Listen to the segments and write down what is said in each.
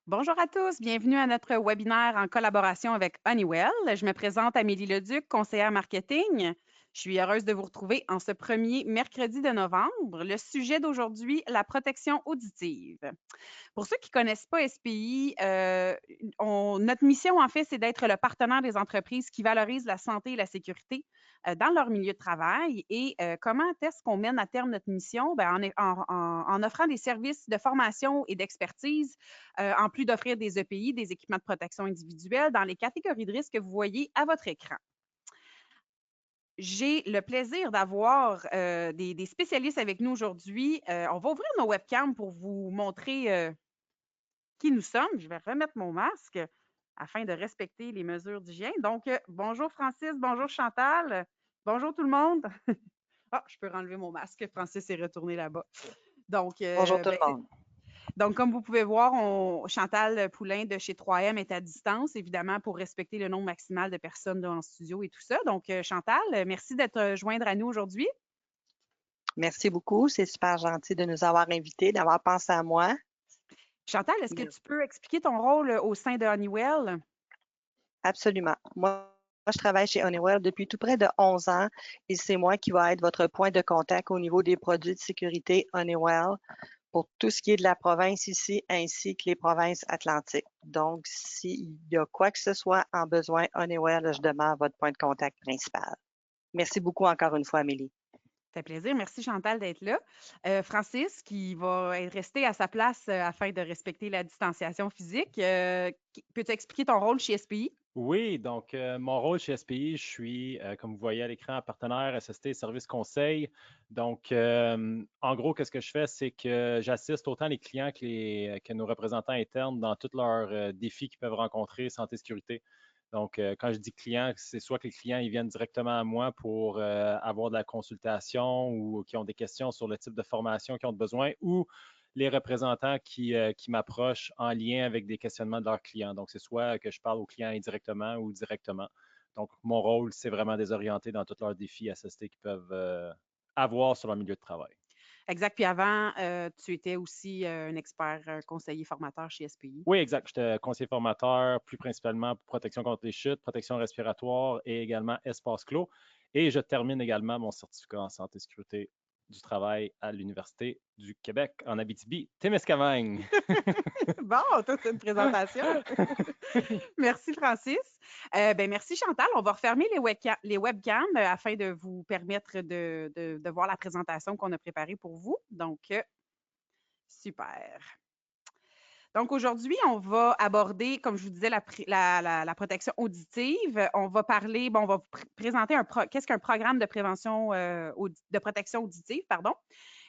Bonjour à tous, bienvenue à notre webinaire en collaboration avec Honeywell. Je me présente Amélie Leduc, conseillère marketing. Je suis heureuse de vous retrouver en ce premier mercredi de novembre. Le sujet d'aujourd'hui, la protection auditive. Pour ceux qui ne connaissent pas SPI, notre mission, en fait, c'est d'être le partenaire des entreprises qui valorisent la santé et la sécurité dans leur milieu de travail. Et comment est-ce qu'on mène à terme notre mission? Ben, en offrant des services de formation et d'expertise, en plus d'offrir des EPI, des équipements de protection individuelle, dans les catégories de risques que vous voyez à votre écran. J'ai le plaisir d'avoir des spécialistes avec nous aujourd'hui. On va ouvrir nos webcams pour vous montrer qui nous sommes. Je vais remettre mon masque afin de respecter les mesures d'hygiène. Donc, bonjour Francis, bonjour Chantal, bonjour tout le monde. Ah, je peux enlever mon masque. Francis est retourné là-bas. Donc, Bonjour tout le monde. comme vous pouvez voir, Chantal Poulain de chez 3M est à distance, évidemment, pour respecter le nombre maximal de personnes là, en studio et tout ça. Donc, Chantal, merci d'être joindre à nous aujourd'hui. Merci beaucoup. C'est super gentil de nous avoir invités, d'avoir pensé à moi. Chantal, est-ce que Bien. tu peux expliquer ton rôle au sein de Honeywell? Absolument. Je travaille chez Honeywell depuis tout près de 11 ans et c'est moi qui va être votre point de contact au niveau des produits de sécurité Honeywell pour tout ce qui est de la province ici ainsi que les provinces atlantiques. Donc, s'il y a quoi que ce soit en besoin Honeywell, je demande votre point de contact principal. Merci beaucoup encore une fois, Amélie. Ça fait plaisir. Merci Chantal d'être là. Francis, qui va être resté à sa place afin de respecter la distanciation physique. Peux-tu expliquer ton rôle chez SPI? Oui, donc mon rôle chez SPI, je suis, comme vous voyez à l'écran, partenaire SST Service Conseil. Donc, en gros, qu'est-ce que je fais, c'est que j'assiste autant les clients que nos représentants internes dans tous leurs défis qu'ils peuvent rencontrer, santé-sécurité. Donc, quand je dis client, c'est soit que les clients ils viennent directement à moi pour avoir de la consultation ou qui ont des questions sur le type de formation qu'ils ont besoin, ou les représentants qui m'approchent en lien avec des questionnements de leurs clients. Donc, c'est soit que je parle aux clients indirectement ou directement. Donc, mon rôle, c'est vraiment désorienter dans tous leurs défis assistés qu'ils peuvent avoir sur leur milieu de travail. Exact. Puis avant, tu étais aussi un expert conseiller formateur chez SPI. Oui, exact. J'étais conseiller formateur, plus principalement pour protection contre les chutes, protection respiratoire et également espace clos. Et je termine également mon certificat en santé et sécurité du travail à l'Université du Québec en Abitibi-Témiscamingue. Bon, toute une présentation. Merci, Francis. Ben, merci, Chantal. On va refermer les webcams afin de vous permettre de voir la présentation qu'on a préparée pour vous. Donc, super. Donc, aujourd'hui, on va aborder, comme je vous disais, la protection auditive. On va parler, bon, on va vous présenter qu'est-ce qu'un programme de prévention, de protection auditive, pardon.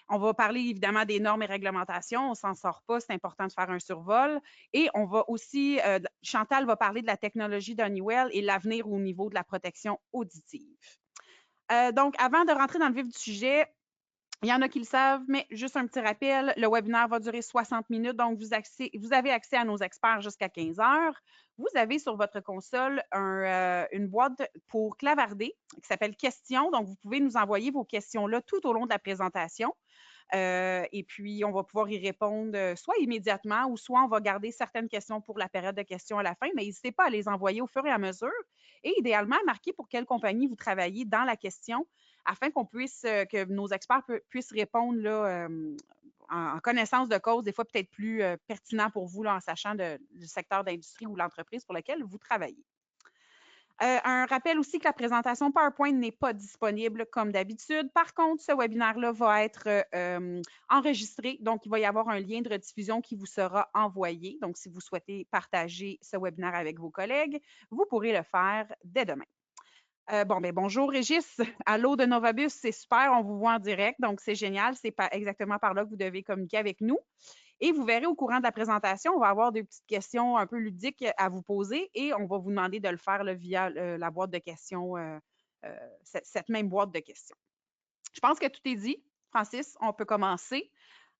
On va parler évidemment des normes et réglementations. On s'en sort pas, c'est important de faire un survol. Et on va aussi, Chantal va parler de la technologie d'Honeywell et l'avenir au niveau de la protection auditive. Donc, avant de rentrer dans le vif du sujet, il y en a qui le savent, mais juste un petit rappel, le webinaire va durer 60 minutes, donc vous avez accès à nos experts jusqu'à 15 heures. Vous avez sur votre console une boîte pour clavarder qui s'appelle Questions, donc vous pouvez nous envoyer vos questions là tout au long de la présentation. Et puis, on va pouvoir y répondre soit immédiatement ou soit on va garder certaines questions pour la période de questions à la fin, mais n'hésitez pas à les envoyer au fur et à mesure et idéalement marquer pour quelle compagnie vous travaillez dans la question afin qu'on puisse, que nos experts puissent répondre là, en connaissance de cause, des fois peut-être plus pertinent pour vous là, en sachant du secteur d'industrie ou l'entreprise pour lequel vous travaillez. Un rappel aussi que la présentation PowerPoint n'est pas disponible comme d'habitude. Par contre, ce webinaire-là va être enregistré. Donc, il va y avoir un lien de rediffusion qui vous sera envoyé. Donc, si vous souhaitez partager ce webinaire avec vos collègues, vous pourrez le faire dès demain. Bonjour Régis. Allô de Novabus, c'est super, on vous voit en direct, donc c'est génial. C'est exactement par là que vous devez communiquer avec nous. Et vous verrez au courant de la présentation, on va avoir des petites questions un peu ludiques à vous poser et on va vous demander de le faire là, via la boîte de questions, cette même boîte de questions. Je pense que tout est dit. Francis, on peut commencer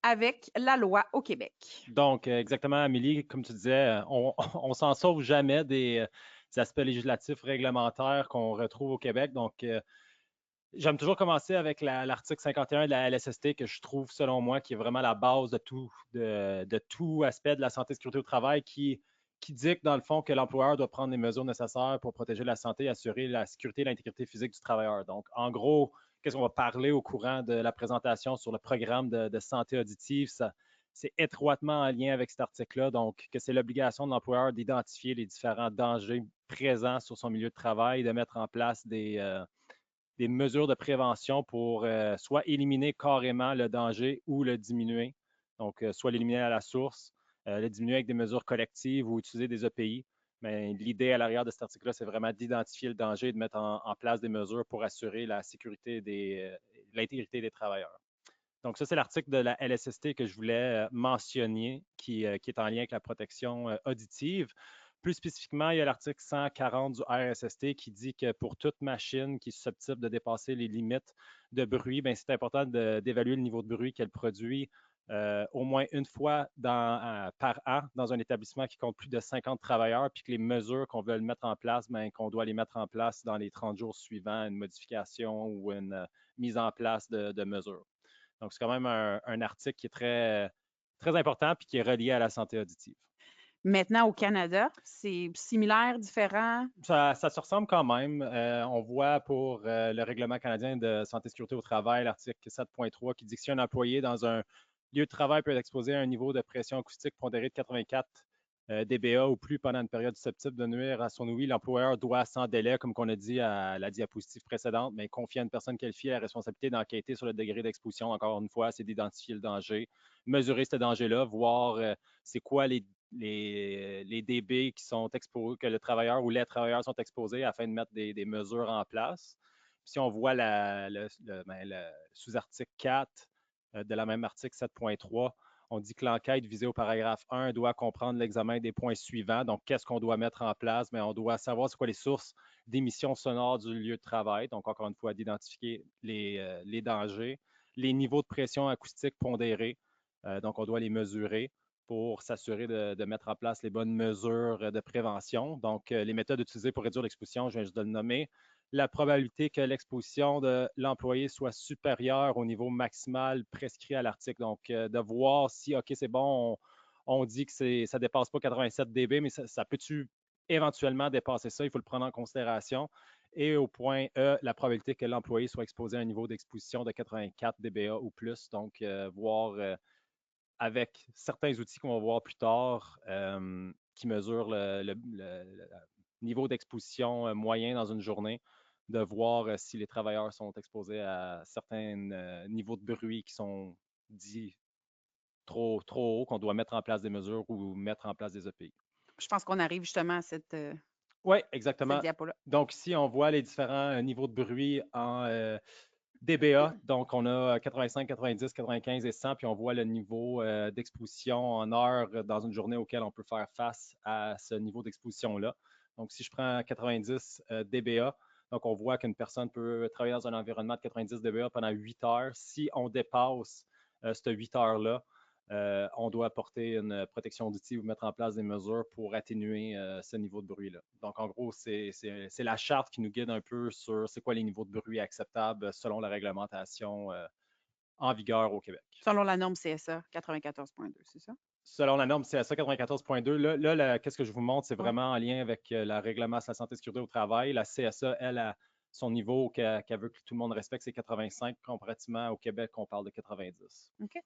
avec la loi au Québec. Donc, exactement, Amélie, comme tu disais, on s'en sauve jamais des aspects législatifs réglementaires qu'on retrouve au Québec. Donc, J'aime toujours commencer avec l'article 51 de la LSST que je trouve, selon moi, qui est vraiment la base de tout aspect de la santé et sécurité au travail qui dit que, dans le fond, que l'employeur doit prendre les mesures nécessaires pour protéger la santé et assurer la sécurité et l'intégrité physique du travailleur. Donc, en gros, qu'est-ce qu'on va parler au courant de la présentation sur le programme de santé auditive? C'est étroitement en lien avec cet article-là, donc que c'est l'obligation de l'employeur d'identifier les différents dangers présents sur son milieu de travail, de mettre en place des mesures de prévention pour soit éliminer carrément le danger ou le diminuer. Donc, soit l'éliminer à la source, le diminuer avec des mesures collectives ou utiliser des EPI. Mais l'idée à l'arrière de cet article-là, c'est vraiment d'identifier le danger et de mettre en place des mesures pour assurer la sécurité l'intégrité des travailleurs. Donc, ça, c'est l'article de la LSST que je voulais mentionner, qui est en lien avec la protection auditive. Plus spécifiquement, il y a l'article 140 du RSST qui dit que pour toute machine qui est susceptible de dépasser les limites de bruit, c'est important d'évaluer le niveau de bruit qu'elle produit au moins une fois par an dans un établissement qui compte plus de 50 travailleurs, puis que les mesures qu'on veut mettre en place, qu'on doit les mettre en place dans les 30 jours suivants, une modification ou une mise en place de mesures. Donc, c'est quand même un article qui est très, très important puis qui est relié à la santé auditive. Maintenant, au Canada, c'est similaire, différent? Ça se ressemble quand même. On voit pour le règlement canadien de santé et sécurité au travail, l'article 7.3, qui dit que si un employé dans un lieu de travail peut être exposé à un niveau de pression acoustique pondéré de 84 dBA ou plus pendant une période susceptible de nuire à son ouïe, l'employeur doit, sans délai, comme on a dit à la diapositive précédente, mais confier à une personne qualifiée la responsabilité d'enquêter sur le degré d'exposition. Encore une fois, c'est d'identifier le danger, mesurer ce danger-là, voir c'est quoi les DB qui sont exposés, que le travailleur ou les travailleurs sont exposés afin de mettre des mesures en place. Puis si on voit le sous-article 4 de la même article 7.3, on dit que l'enquête visée au paragraphe 1 doit comprendre l'examen des points suivants. Donc, qu'est-ce qu'on doit mettre en place? Mais on doit savoir c'est quoi les sources d'émissions sonores du lieu de travail. Donc, encore une fois, d'identifier les dangers, les niveaux de pression acoustique pondérés. Donc, on doit les mesurer pour s'assurer de mettre en place les bonnes mesures de prévention. Donc, les méthodes utilisées pour réduire l'exposition, je viens juste de le nommer. La probabilité que l'exposition de l'employé soit supérieure au niveau maximal prescrit à l'article. Donc, de voir si, OK, c'est bon, on dit que ça ne dépasse pas 87 dB, mais ça peut-tu éventuellement dépasser ça? Il faut le prendre en considération. Et au point E, la probabilité que l'employé soit exposé à un niveau d'exposition de 84 dBA ou plus. Donc, voir avec certains outils qu'on va voir plus tard qui mesurent le niveau d'exposition moyen dans une journée, de voir si les travailleurs sont exposés à certains niveaux de bruit qui sont dits trop hauts, qu'on doit mettre en place des mesures ou mettre en place des EPI. Je pense qu'on arrive justement à cette Oui, exactement. diapo-là. Donc, ici, on voit les différents niveaux de bruit en dBA. Donc, on a 85, 90, 95 et 100, puis on voit le niveau d'exposition en heures dans une journée auquel on peut faire face à ce niveau d'exposition-là. Donc, si je prends 90 dBA, donc on voit qu'une personne peut travailler dans un environnement de 90 dBA pendant 8 heures. Si on dépasse cette 8 heures-là, on doit apporter une protection auditive ou mettre en place des mesures pour atténuer ce niveau de bruit-là. Donc, en gros, c'est la charte qui nous guide un peu sur c'est quoi les niveaux de bruit acceptables selon la réglementation en vigueur au Québec. Selon la norme CSA 94.2, c'est ça? Selon la norme CSA 94.2, là qu'est-ce que je vous montre, c'est vraiment en lien avec la règlement sur la santé et sécurité au travail. La CSA, elle, a son niveau qu'elle veut que tout le monde respecte, c'est 85, comparativement au Québec, on parle de 90. OK.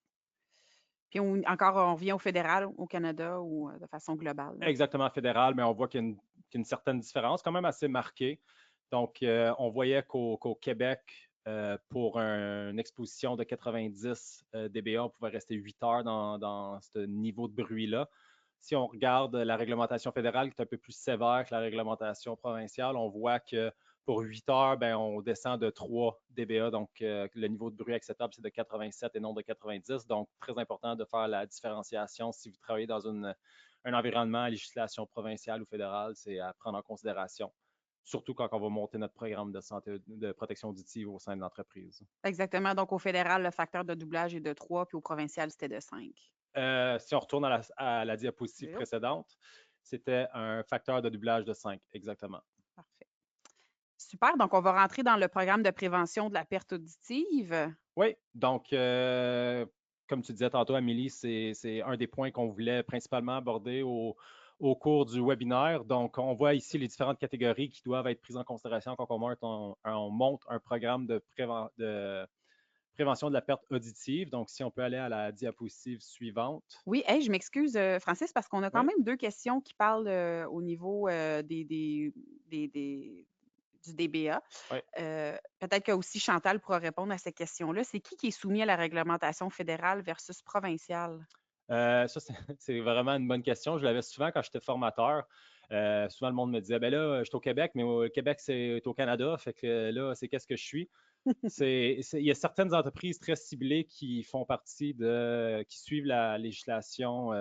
Puis encore, on revient au fédéral au Canada ou de façon globale? Là? Exactement fédéral, mais on voit qu'il y a une certaine différence, quand même assez marquée. Donc, on voyait qu'au Québec, pour une exposition de 90 dBA, on pouvait rester 8 heures dans ce niveau de bruit-là. Si on regarde la réglementation fédérale, qui est un peu plus sévère que la réglementation provinciale, on voit que pour 8 heures, on descend de 3 dBA. Donc, le niveau de bruit acceptable, c'est de 87 et non de 90. Donc, très important de faire la différenciation si vous travaillez dans un environnement à législation provinciale ou fédérale, c'est à prendre en considération, surtout quand on va monter notre programme de santé, de protection auditive au sein de l'entreprise. Exactement. Donc, au fédéral, le facteur de doublage est de 3, puis au provincial, c'était de 5. Si on retourne à la diapositive précédente, c'était un facteur de doublage de 5, exactement. Parfait. Super. Donc, on va rentrer dans le programme de prévention de la perte auditive. Oui, donc, comme tu disais tantôt, Amélie, c'est un des points qu'on voulait principalement aborder au cours du webinaire. Donc, on voit ici les différentes catégories qui doivent être prises en considération quand on monte un programme de prévention de la perte auditive. Donc, si on peut aller à la diapositive suivante. Oui, hey, je m'excuse, Francis, parce qu'on a quand Oui, même deux questions qui parlent au niveau du DBA. oui. Peut-être que aussi Chantal pourra répondre à ces questions-là. C'est qui est soumis à la réglementation fédérale versus provinciale? Ça, c'est vraiment une bonne question. Je l'avais souvent quand j'étais formateur. Souvent, le monde me disait, ben là, je suis au Québec, mais au Québec, c'est au Canada. Fait que là, c'est qu'est-ce que je suis? Il y a certaines entreprises très ciblées qui font partie qui suivent la législation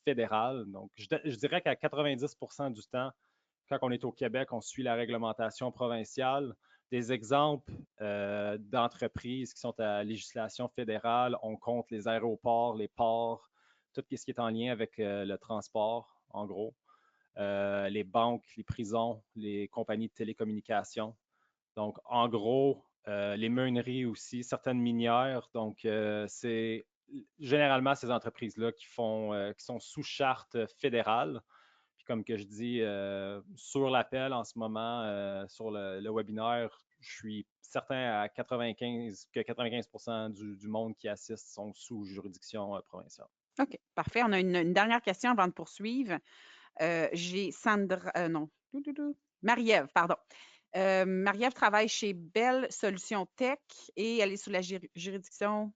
fédérale. Donc, je dirais qu'à 90% du temps, quand on est au Québec, on suit la réglementation provinciale. Des exemples d'entreprises qui sont à législation fédérale, on compte les aéroports, les ports, tout ce qui est en lien avec le transport, en gros. Les banques, les prisons, les compagnies de télécommunications. Donc, en gros, les meuneries aussi, certaines minières. Donc, c'est généralement ces entreprises-là qui sont sous charte fédérale. Puis comme que je dis, sur l'appel en ce moment, sur le webinaire, je suis certain que 95% du monde qui assiste sont sous juridiction provinciale. OK, parfait. On a une dernière question avant de poursuivre. J'ai Sandra, non, Marie-Ève, pardon. Marie-Ève travaille chez Bell Solutions Tech et elle est sous la juridiction,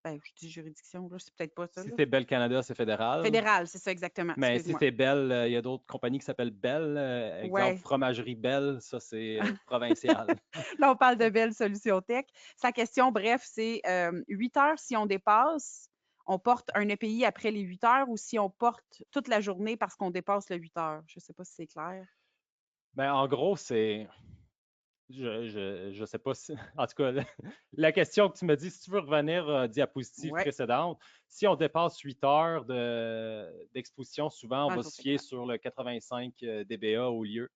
ben, je dis juridiction, là, c'est peut-être pas ça, Si là. c'est Bell Canada, c'est fédéral. Fédérale, c'est ça exactement, Mais si excuse-moi. c'est Bell, il y a d'autres compagnies qui s'appellent Bell. Exemple, Ouais. Fromagerie Bell, ça c'est provincial. Là, on parle de Bell Solutions Tech. Sa question, bref, c'est 8 heures si on dépasse, on porte un EPI après les 8 heures ou si on porte toute la journée parce qu'on dépasse le 8 heures. Je ne sais pas si c'est clair. Ben, en gros, c'est. Je sais pas si. En tout cas, la question que tu me dis, si tu veux revenir diapositive Ouais. précédente, si on dépasse 8 heures d'exposition, souvent on Ah, va ça, se c'est fier clair. sur le 85 dBA au lieu,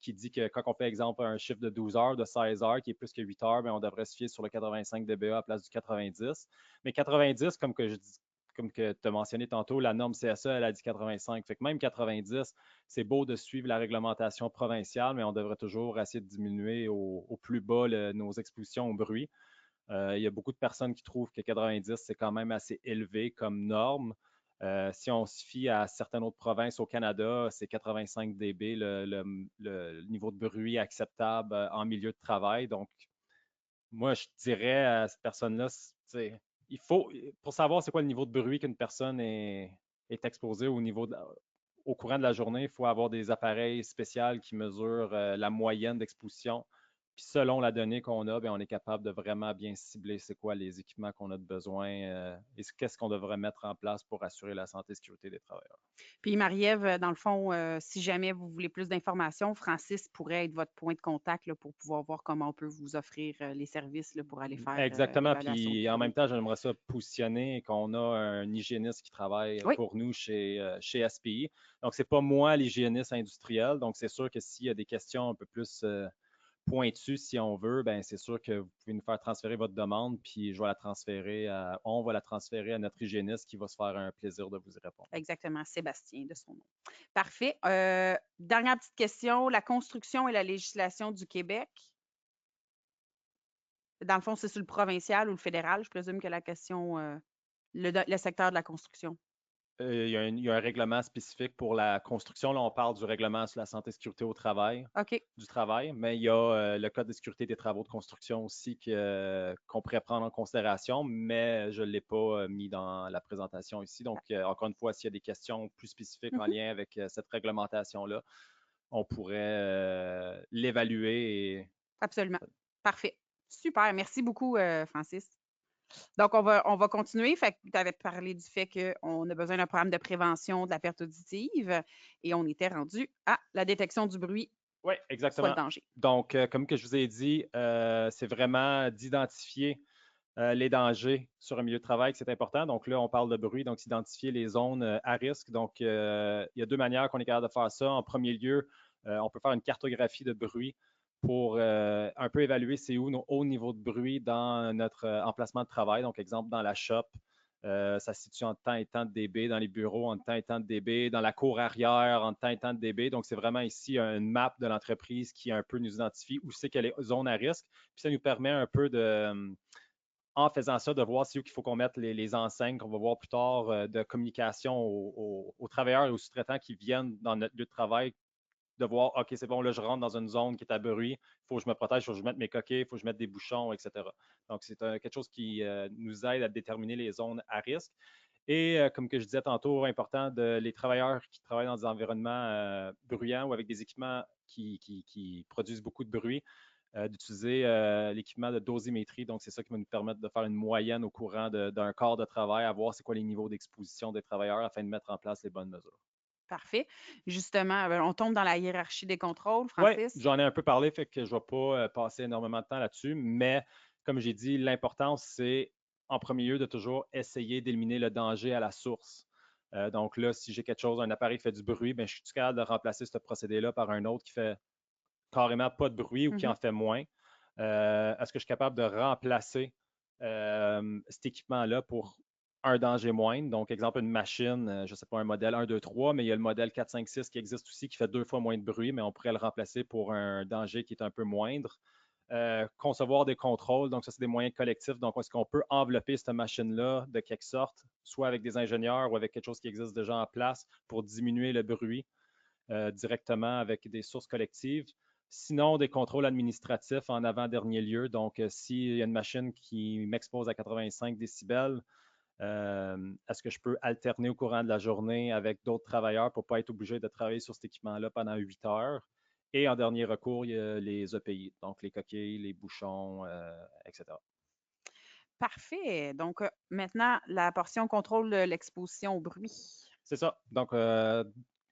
qui dit que quand on fait exemple un chiffre de 12 heures, de 16 heures, qui est plus que 8 heures, bien, on devrait se fier sur le 85 dBA à la place du 90. Mais 90, comme que tu as mentionné tantôt, la norme CSE, elle a dit 85. Fait que même 90, c'est beau de suivre la réglementation provinciale, mais on devrait toujours essayer de diminuer au plus bas nos expositions au bruit. Il y a beaucoup de personnes qui trouvent que 90, c'est quand même assez élevé comme norme. Si on se fie à certaines autres provinces au Canada, c'est 85 dB le niveau de bruit acceptable en milieu de travail. Donc, moi, je dirais à cette personne-là, il faut, pour savoir c'est quoi le niveau de bruit qu'une personne est exposée au courant de la journée, il faut avoir des appareils spéciaux qui mesurent la moyenne d'exposition. Puis selon la donnée qu'on a, bien, on est capable de vraiment bien cibler c'est quoi les équipements qu'on a de besoin et qu'est-ce qu'on devrait mettre en place pour assurer la santé et sécurité des travailleurs. Puis Marie-Ève, dans le fond, si jamais vous voulez plus d'informations, Francis pourrait être votre point de contact là, pour pouvoir voir comment on peut vous offrir les services là, pour aller faire Exactement. l'évaluation de Puis en même bruit. temps, j'aimerais ça positionner qu'on a un hygiéniste qui travaille Oui, pour nous chez SPI. Donc, c'est pas moi l'hygiéniste industriel. Donc, c'est sûr que s'il y a des questions un peu plus pointues, si on veut, ben c'est sûr que vous pouvez nous faire transférer votre demande, puis on va la transférer à notre hygiéniste qui va se faire un plaisir de vous y répondre. exactement, Sébastien de son nom. Parfait. Dernière petite question, la construction et la législation du Québec. Dans le fond, c'est sur le provincial ou le fédéral, je présume que la question, le secteur de la construction. Il y a un règlement spécifique pour la construction. Là, on parle du règlement sur la santé et sécurité au travail, OK. du travail, mais il y a le Code de sécurité des travaux de construction aussi qu'on pourrait prendre en considération, mais je ne l'ai pas mis dans la présentation ici. Donc, encore une fois, s'il y a des questions plus spécifiques en Mhm. lien avec cette réglementation-là, on pourrait l'évaluer. Absolument. Parfait. Super. Merci beaucoup, Francis. Donc, on va continuer. Fait que tu avais parlé du fait qu'on a besoin d'un programme de prévention de la perte auditive et on était rendu à la détection du bruit, Oui, soit le exactement. danger. Donc, comme que je vous ai dit, c'est vraiment d'identifier les dangers sur un milieu de travail, c'est important. Donc là, on parle de bruit, donc s'identifier les zones à risque. Donc, il y a deux manières qu'on est capable de faire ça. En premier lieu, on peut faire une cartographie de bruit. pour un peu évaluer c'est où nos hauts niveaux de bruit dans notre emplacement de travail. Donc, exemple, dans la shop, ça se situe en tant et tant de dB, dans les bureaux en tant et tant de dB, dans la cour arrière en tant et tant de dB. Donc, c'est vraiment ici une map de l'entreprise qui un peu nous identifie où c'est qu'elle est zone à risque. Puis ça nous permet un peu en faisant ça, de voir si où il faut qu'on mette les enseignes qu'on va voir plus tard de communication aux travailleurs et aux sous-traitants qui viennent dans notre lieu de travail, de voir, OK, c'est bon, là, je rentre dans une zone qui est à bruit, il faut que je me protège, il faut que je mette mes coquilles, il faut que je mette des bouchons, etc. Donc, c'est quelque chose qui nous aide à déterminer les zones à risque. Et comme que je disais tantôt, important, les travailleurs qui travaillent dans des environnements bruyants ou avec des équipements qui produisent beaucoup de bruit, d'utiliser l'équipement de dosimétrie. Donc, c'est ça qui va nous permettre de faire une moyenne au courant d'un quart de travail, à voir c'est quoi les niveaux d'exposition des travailleurs afin de mettre en place les bonnes mesures. Parfait. Justement, on tombe dans la hiérarchie des contrôles, Oui, Francis. j'en ai un peu parlé, fait que je ne vais pas passer énormément de temps là-dessus, mais comme j'ai dit, l'importance, c'est en premier lieu de toujours essayer d'éliminer le danger à la source. Donc là, si j'ai quelque chose, un appareil qui fait du bruit, ben, je suis capable de remplacer ce procédé-là par un autre qui fait carrément pas de bruit ou qui en fait moins. Est-ce que je suis capable de remplacer cet équipement-là pour un danger moindre? Donc, exemple, une machine, je ne sais pas, un modèle 1, 2, 3, mais il y a le modèle 4, 5, 6 qui existe aussi, qui fait 2 fois moins de bruit, mais on pourrait le remplacer pour un danger qui est un peu moindre. Concevoir des contrôles, donc ça, c'est des moyens collectifs. Donc, est-ce qu'on peut envelopper cette machine-là de quelque sorte, soit avec des ingénieurs ou avec quelque chose qui existe déjà en place pour diminuer le bruit directement avec des sources collectives? Sinon, des contrôles administratifs en avant-dernier lieu. Donc, s'il y a une machine qui m'expose à 85 décibels, est-ce que je peux alterner au courant de la journée avec d'autres travailleurs pour ne pas être obligé de travailler sur cet équipement-là pendant 8 heures? Et en dernier recours, il y a les EPI, donc les coquilles, les bouchons, etc. Parfait. Donc, maintenant, la portion contrôle de l'exposition au bruit. C'est ça. Donc,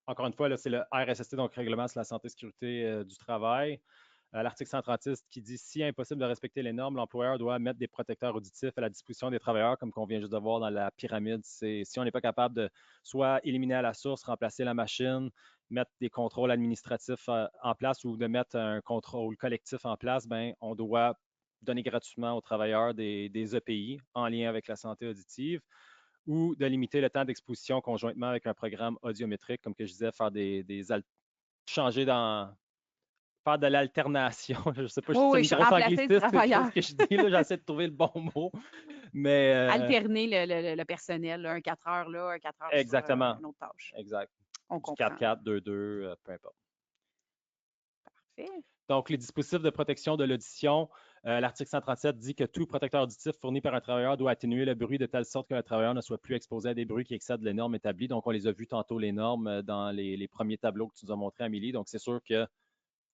encore une fois, là, c'est le RSST, donc Règlement sur la santé et sécurité du travail. L'article 136 qui dit si impossible de respecter les normes, l'employeur doit mettre des protecteurs auditifs à la disposition des travailleurs, comme qu'on vient juste de voir dans la pyramide. C'est si on n'est pas capable de soit éliminer à la source, remplacer la machine, mettre des contrôles administratifs en place ou de mettre un contrôle collectif en place, ben, on doit donner gratuitement aux travailleurs des EPI en lien avec la santé auditive ou de limiter le temps d'exposition conjointement avec un programme audiométrique, comme que je disais, changer faire de l'alternation. Je ne sais pas Oui, si c'est oui, une grosse remplacer le angliciste, travailleur. ce que je dis, là, j'essaie de trouver le bon mot. Mais Alterner le personnel, là, un 4 heures là, un 4 heures sur exactement, une autre tâche. exact. On Du comprend, là. 4-4, 2-2, peu importe. Parfait. Donc, les dispositifs de protection de l'audition, l'article 137 dit que tout protecteur auditif fourni par un travailleur doit atténuer le bruit de telle sorte que le travailleur ne soit plus exposé à des bruits qui excèdent les normes établies. Donc, on les a vus tantôt, les normes, dans les premiers tableaux que tu nous as montrés, Amélie. Donc, c'est sûr que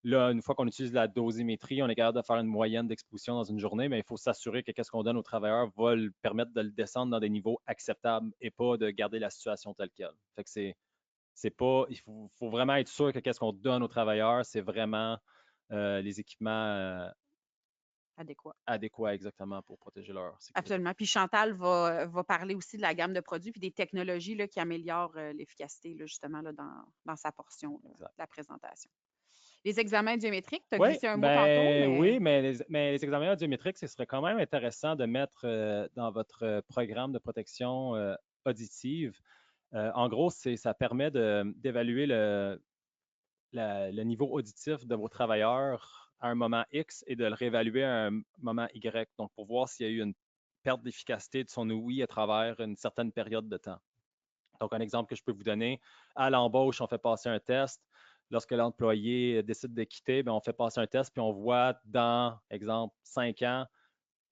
là, une fois qu'on utilise la dosimétrie, on est capable de faire une moyenne d'exposition dans une journée, mais il faut s'assurer que ce qu'on donne aux travailleurs va le permettre de le descendre dans des niveaux acceptables et pas de garder la situation telle qu'elle. Fait que c'est pas, il faut vraiment être sûr que qu'est-ce qu'on donne aux travailleurs, c'est vraiment les équipements Adéquat. adéquats exactement pour protéger leur sécurité. Absolument. Puis Chantal va parler aussi de la gamme de produits puis des technologies là, qui améliorent l'efficacité, là, justement, là, dans sa portion là, de Exact. la présentation. Les examens biométriques, tu as Oui, glissé un mot tantôt, ben mais oui, mais les examens audiométriques, ce serait quand même intéressant de mettre dans votre programme de protection auditive. En gros, ça permet d'évaluer le niveau auditif de vos travailleurs à un moment X et de le réévaluer à un moment Y. Donc, pour voir s'il y a eu une perte d'efficacité de son ouïe à travers une certaine période de temps. Donc, un exemple que je peux vous donner, à l'embauche, on fait passer un test. Lorsque l'employé décide de quitter, bien, on fait passer un test, puis on voit dans, exemple, 5 ans,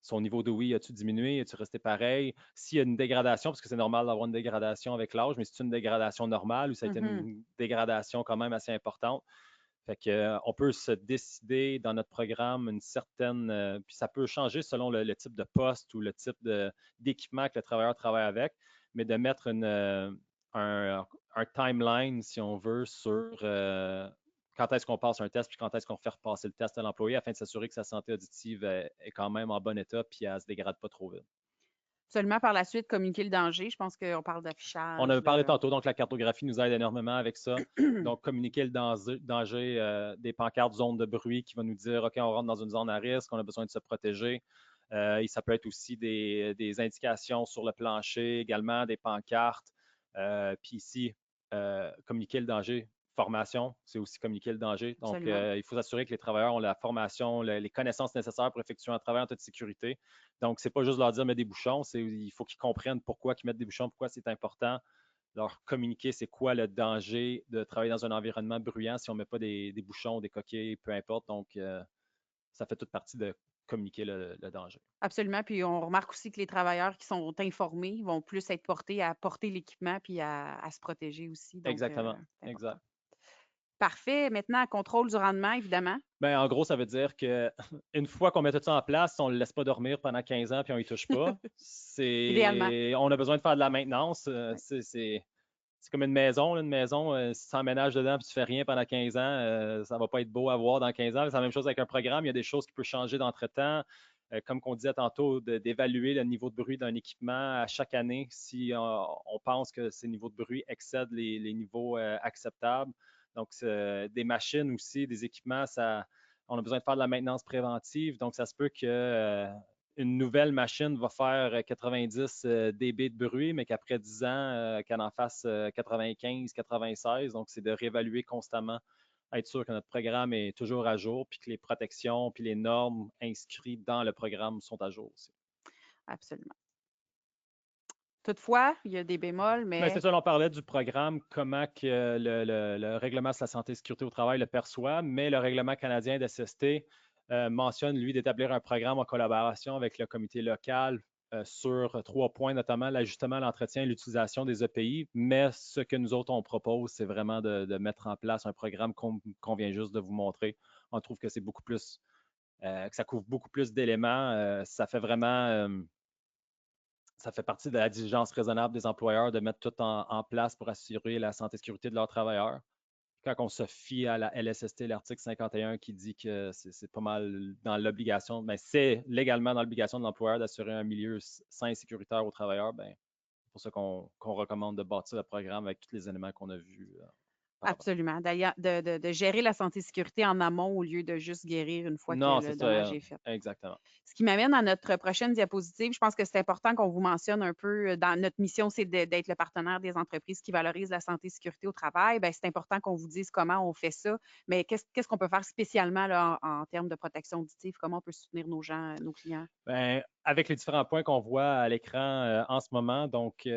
son niveau de oui, as-tu diminué, as-tu resté pareil? S'il y a une dégradation, parce que c'est normal d'avoir une dégradation avec l'âge, mais si c'est une dégradation normale ou ça a été une dégradation quand même assez importante, fait que, on peut se décider dans notre programme une certaine, puis ça peut changer selon le type de poste ou le type d'équipement que le travailleur travaille avec, mais de mettre un timeline, si on veut, sur quand est-ce qu'on passe un test, puis quand est-ce qu'on fait repasser le test à l'employé afin de s'assurer que sa santé auditive est quand même en bon état, puis elle ne se dégrade pas trop vite. Seulement par la suite, communiquer le danger. Je pense qu'on parle d'affichage. On avait parlé tantôt, donc la cartographie nous aide énormément avec ça. Donc, communiquer le danger des pancartes zone de bruit qui va nous dire, OK, on rentre dans une zone à risque, on a besoin de se protéger. Et ça peut être aussi des indications sur le plancher, également des pancartes. Puis ici, communiquer le danger. Formation, c'est aussi communiquer le danger. Donc, il faut s'assurer que les travailleurs ont la formation, les connaissances nécessaires pour effectuer un travail en toute sécurité. Donc, c'est pas juste leur dire mettre des bouchons, il faut qu'ils comprennent pourquoi ils mettent des bouchons, pourquoi c'est important. Leur communiquer c'est quoi le danger de travailler dans un environnement bruyant si on ne met pas des bouchons, des coquilles, peu importe. Donc, ça fait toute partie de communiquer le danger. Absolument. Puis on remarque aussi que les travailleurs qui sont informés vont plus être portés à porter l'équipement puis à se protéger aussi. Donc, exactement. Exact. Parfait. Maintenant, contrôle du rendement, évidemment. Bien, en gros, ça veut dire qu'une fois qu'on met tout ça en place, on ne le laisse pas dormir pendant 15 ans puis on n'y touche pas. Idéalement. On a besoin de faire de la maintenance. C'est comme une maison. Une maison, si tu emménages dedans et tu ne fais rien pendant 15 ans, ça ne va pas être beau à voir dans 15 ans. C'est la même chose avec un programme. Il y a des choses qui peuvent changer d'entre-temps. Comme on disait tantôt, d'évaluer le niveau de bruit d'un équipement à chaque année si on pense que ces niveaux de bruit excèdent les niveaux acceptables. Donc, des machines aussi, des équipements, on a besoin de faire de la maintenance préventive. Donc, ça se peut qu'une nouvelle machine va faire 90 dB de bruit, mais qu'après 10 ans, qu'elle en fasse 95, 96. Donc, c'est de réévaluer constamment, être sûr que notre programme est toujours à jour, puis que les protections, puis les normes inscrites dans le programme sont à jour aussi. Absolument. Toutefois, il y a des bémols, mais... C'est ça, on parlait du programme, comment que le règlement sur la santé et sécurité au travail le perçoit, mais le règlement canadien d'SST mentionne, lui, d'établir un programme en collaboration avec le comité local sur 3 points, notamment l'ajustement, l'entretien et l'utilisation des EPI. Mais ce que nous autres, on propose, c'est vraiment de mettre en place un programme qu'on vient juste de vous montrer. On trouve que c'est beaucoup plus, que ça couvre beaucoup plus d'éléments. Ça fait vraiment... ça fait partie de la diligence raisonnable des employeurs de mettre tout en place pour assurer la santé et sécurité de leurs travailleurs. Quand on se fie à la LSST, l'article 51 qui dit que c'est pas mal dans l'obligation, mais c'est légalement dans l'obligation de l'employeur d'assurer un milieu sain et sécuritaire aux travailleurs, c'est pour ça qu'on recommande de bâtir le programme avec tous les éléments qu'on a vus. Absolument. D'ailleurs, de gérer la santé et sécurité en amont au lieu de juste guérir une fois que le dommage est fait. Exactement. Ce qui m'amène à notre prochaine diapositive. Je pense que c'est important qu'on vous mentionne un peu. Dans notre mission, c'est d'être le partenaire des entreprises qui valorisent la santé et sécurité au travail. C'est important qu'on vous dise comment on fait ça. Mais qu'est-ce qu'on peut faire spécialement là, en termes de protection auditive? Comment on peut soutenir nos gens, nos clients? Avec les différents points qu'on voit à l'écran en ce moment, donc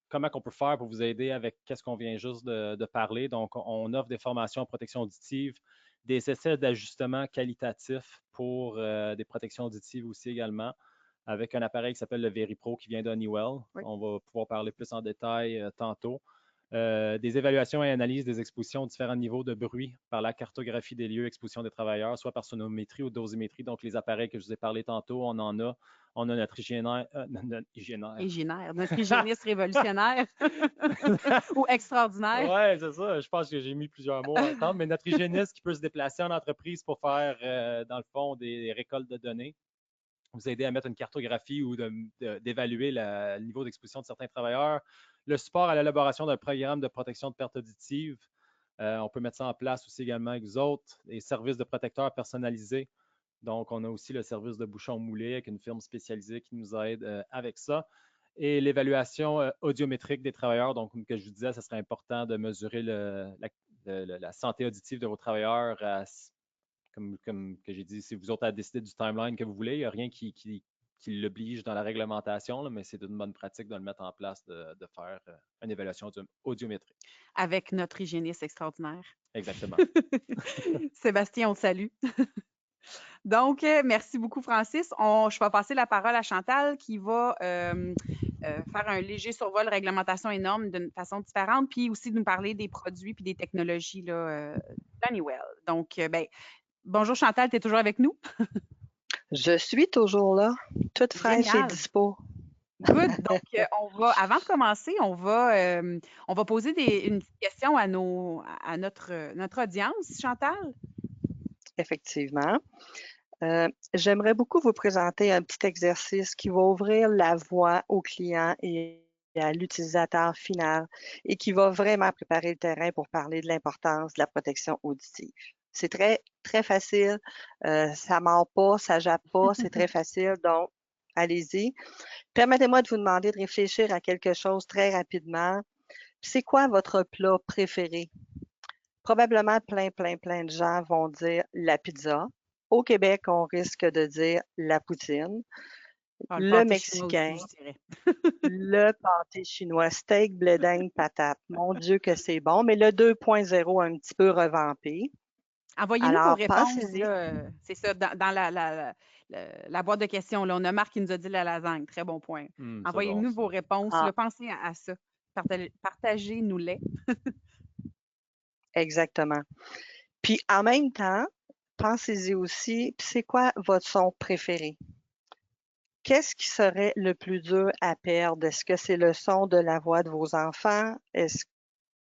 comment on peut faire pour vous aider avec qu'est-ce qu'on vient juste de parler. Donc, on offre des formations en protection auditive, des essais d'ajustement qualitatif pour des protections auditives aussi également, avec un appareil qui s'appelle le VeriPro qui vient d'Honeywell. Oui. On va pouvoir parler plus en détail tantôt. Des évaluations et analyses des expositions aux différents niveaux de bruit par la cartographie des lieux exposition des travailleurs, soit par sonométrie ou dosimétrie. Donc, les appareils que je vous ai parlé tantôt, on en a. On a notre notre hygiéniste révolutionnaire ou extraordinaire. Oui, c'est ça. Je pense que j'ai mis plusieurs mots ensemble, mais notre hygiéniste qui peut se déplacer en entreprise pour faire, dans le fond, des récoltes de données, vous aider à mettre une cartographie ou d'évaluer le niveau d'exposition de certains travailleurs. Le support à l'élaboration d'un programme de protection de perte auditive. On peut mettre ça en place aussi également avec vous autres. Les services de protecteurs personnalisés. Donc, on a aussi le service de bouchon moulé avec une firme spécialisée qui nous aide avec ça. Et l'évaluation audiométrique des travailleurs. Donc, comme je vous disais, ce serait important de mesurer la santé auditive de vos travailleurs. Comme que j'ai dit, si vous autres à décider du timeline que vous voulez, il n'y a rien qui l'oblige dans la réglementation, là, mais c'est une bonne pratique de le mettre en place, de faire une évaluation audiométrique. Avec notre hygiéniste extraordinaire. Exactement. Sébastien, on te salue. Donc, merci beaucoup, Francis. Je vais passer la parole à Chantal qui va faire un léger survol réglementation et normes d'une façon différente, puis aussi de nous parler des produits puis des technologies d'Honeywell. Donc, bonjour Chantal, tu es toujours avec nous? Je suis toujours là, toute fraîche et dispo. Good. Donc, avant de commencer, on va poser une question à notre audience, Chantal. Effectivement. J'aimerais beaucoup vous présenter un petit exercice qui va ouvrir la voie au client et à l'utilisateur final et qui va vraiment préparer le terrain pour parler de l'importance de la protection auditive. C'est très, très facile. Ça mord pas, ça jappe pas, c'est très facile. Donc, allez-y. Permettez-moi de vous demander de réfléchir à quelque chose très rapidement. C'est quoi votre plat préféré? Probablement plein de gens vont dire la pizza. Au Québec, on risque de dire la poutine, Ah, le le pâté chinois mexicain, aussi, je dirais. le pâté chinois, steak, blé d'Inde, patate. Mon Dieu que c'est bon, mais le 2.0 un petit peu revampé. Envoyez-nous vos Alors, réponses, pensez-y. là. C'est ça, dans la boîte de questions, là. On a Marc qui nous a dit la lasagne. Très bon point. C'est bon, Envoyez-nous ça. vos réponses, Ah, là. Pensez à ça. Partagez-nous-les. exactement. Puis en même temps, pensez-y aussi, c'est quoi votre son préféré? Qu'est-ce qui serait le plus dur à perdre? Est-ce que c'est le son de la voix de vos enfants? Est-ce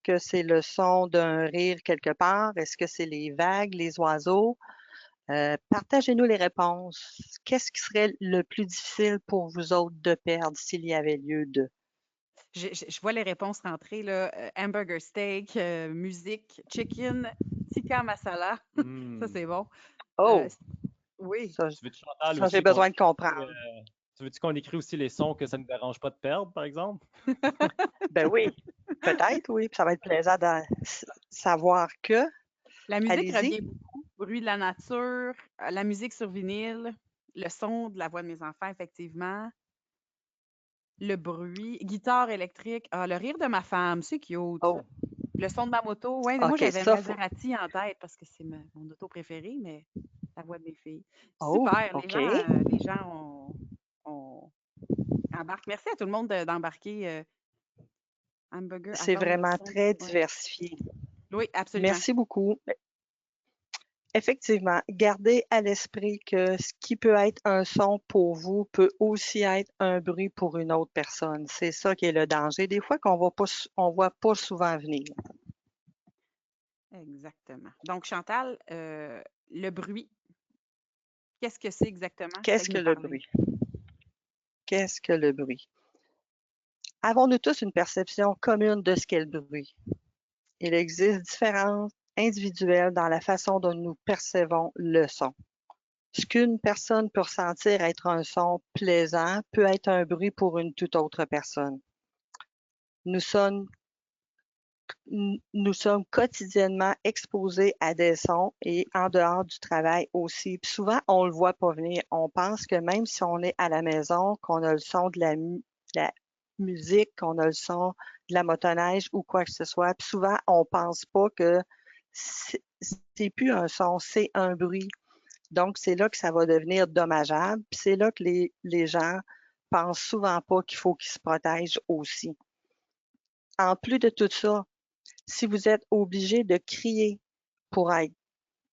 que c'est le son d'un rire quelque part? Est-ce que c'est les vagues, les oiseaux? Partagez-nous les réponses. Qu'est-ce qui serait le plus difficile pour vous autres de perdre s'il y avait lieu de? Je vois les réponses rentrer, là. Hamburger steak, musique, chicken, tikka masala. Ça, Hmm. c'est bon. Oh, C oui. ça, Tu veux-tu, Chantal, j'ai aussi qu'on besoin de écrit, comprendre. tu veux-tu qu'on écrit aussi les sons que ça ne nous dérange pas de perdre, par exemple? Ben oui, peut-être, oui. Puis ça va être plaisant de savoir que. La musique Allez-y. revient beaucoup. Bruit de la nature, la musique sur vinyle, le son de la voix de mes enfants, effectivement, le bruit, guitare électrique, ah, le rire de ma femme, c'est cute. Oh, Le son de ma moto, ouais, moi OK, j'avais ça, faut. Maserati en tête parce que c'est mon auto préférée, mais la voix de mes filles. Oh, Super, OK. les gens embarquent. Merci à tout le monde d'embarquer hamburger à C'est cause de vraiment son. très Ouais. diversifié. Oui, absolument. Merci beaucoup. Effectivement, gardez à l'esprit que ce qui peut être un son pour vous peut aussi être un bruit pour une autre personne. C'est ça qui est le danger. Des fois qu'on on voit pas souvent venir. Exactement. Donc, Chantal, le bruit, qu'est-ce que c'est exactement? Qu'est-ce Peut-être que nous le parler. bruit? Qu'est-ce que le bruit? Avons-nous tous une perception commune de ce qu'est le bruit? Il existe différences individuelles dans la façon dont nous percevons le son. Ce qu'une personne peut ressentir être un son plaisant peut être un bruit pour une toute autre personne. Nous sommes, nous sommes quotidiennement exposés à des sons et en dehors du travail aussi. Puis souvent, on ne le voit pas venir. On pense que même si on est à la maison, qu'on a le son de la musique, qu'on a le son de la motoneige ou quoi que ce soit, puis souvent, on ne pense pas que c'est plus un son, c'est un bruit. Donc, c'est là que ça va devenir dommageable. Puis c'est là que les gens pensent souvent pas qu'il faut qu'ils se protègent aussi. En plus de tout ça, si vous êtes obligé de crier pour être,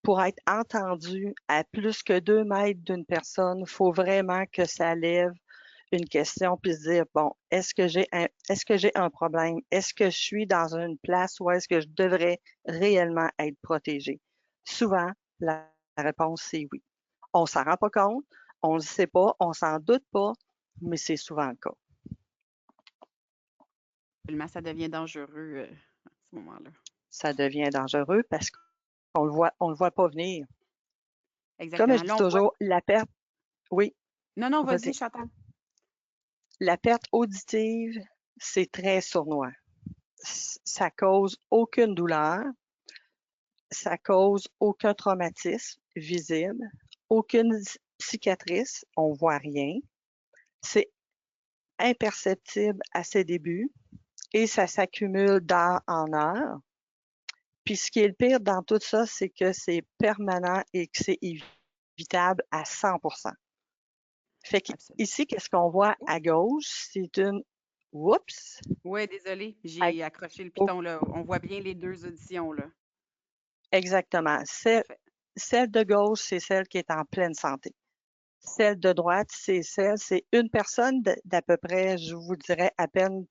pour être entendu à plus que 2 mètres d'une personne, il faut vraiment que ça lève une question puis se dire, bon, est-ce que j'ai un problème? Est-ce que je suis dans une place où est-ce que je devrais réellement être protégée? Souvent, la réponse, c'est oui. On s'en rend pas compte, on le sait pas, on s'en doute pas, mais c'est souvent le cas. Absolument, ça devient dangereux à ce moment-là. Ça devient dangereux parce on le voit pas venir. Comme Exactement. je dis Là, on voit. toujours, la perte, oui, Non, non, vas-y, vas-y. Chantal. La perte auditive, c'est très sournois. Ça cause aucune douleur, ça cause aucun traumatisme visible, aucune cicatrice, on voit rien. C'est imperceptible à ses débuts et ça s'accumule d'heure en heure. Puis ce qui est le pire dans tout ça, c'est que c'est permanent et que c'est évitable à 100%. Fait Absolument. qu'ici, qu'est-ce qu'on voit à gauche? C'est une oups, Oui, désolée, à- j'ai accroché le au- piton là. On voit bien les deux auditions là. exactement. Parfait. Celle de gauche, c'est celle qui est en pleine santé. Celle de droite, c'est une personne d'à peu près, je vous dirais, à peine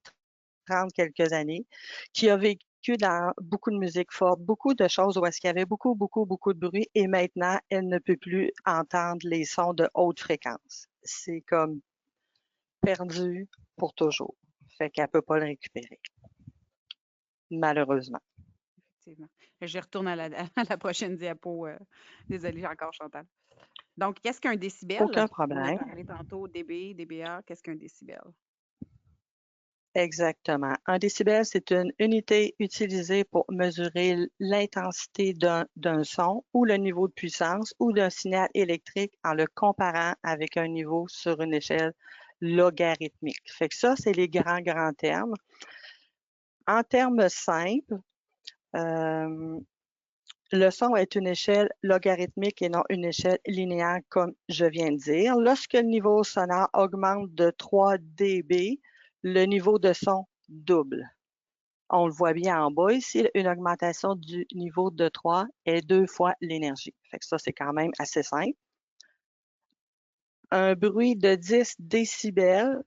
30 quelques années, qui a vécu vécu dans beaucoup de musique forte, beaucoup de choses où est-ce qu'il y avait beaucoup de bruit et maintenant, elle ne peut plus entendre les sons de haute fréquence. C'est comme perdu pour toujours. Fait qu'elle peut pas le récupérer, malheureusement. Effectivement. Je retourne à à la prochaine diapo. Désolée encore, Chantal. Donc, qu'est-ce qu'un décibel? Aucun On a problème. parlé tantôt dB, dBA. Qu'est-ce qu'un décibel? Exactement. Un décibel, c'est une unité utilisée pour mesurer l'intensité d'un son ou le niveau de puissance ou d'un signal électrique en le comparant avec un niveau sur une échelle logarithmique. Fait que ça, c'est les grands termes. En termes simples, euh, le son est une échelle logarithmique et non une échelle linéaire, comme je viens de dire. Lorsque le niveau sonore augmente de 3 dB, le niveau de son double. On le voit bien en bas ici, une augmentation du niveau de 3 est 2 fois l'énergie. Fait que ça, c'est quand même assez simple. Un bruit de 10 décibels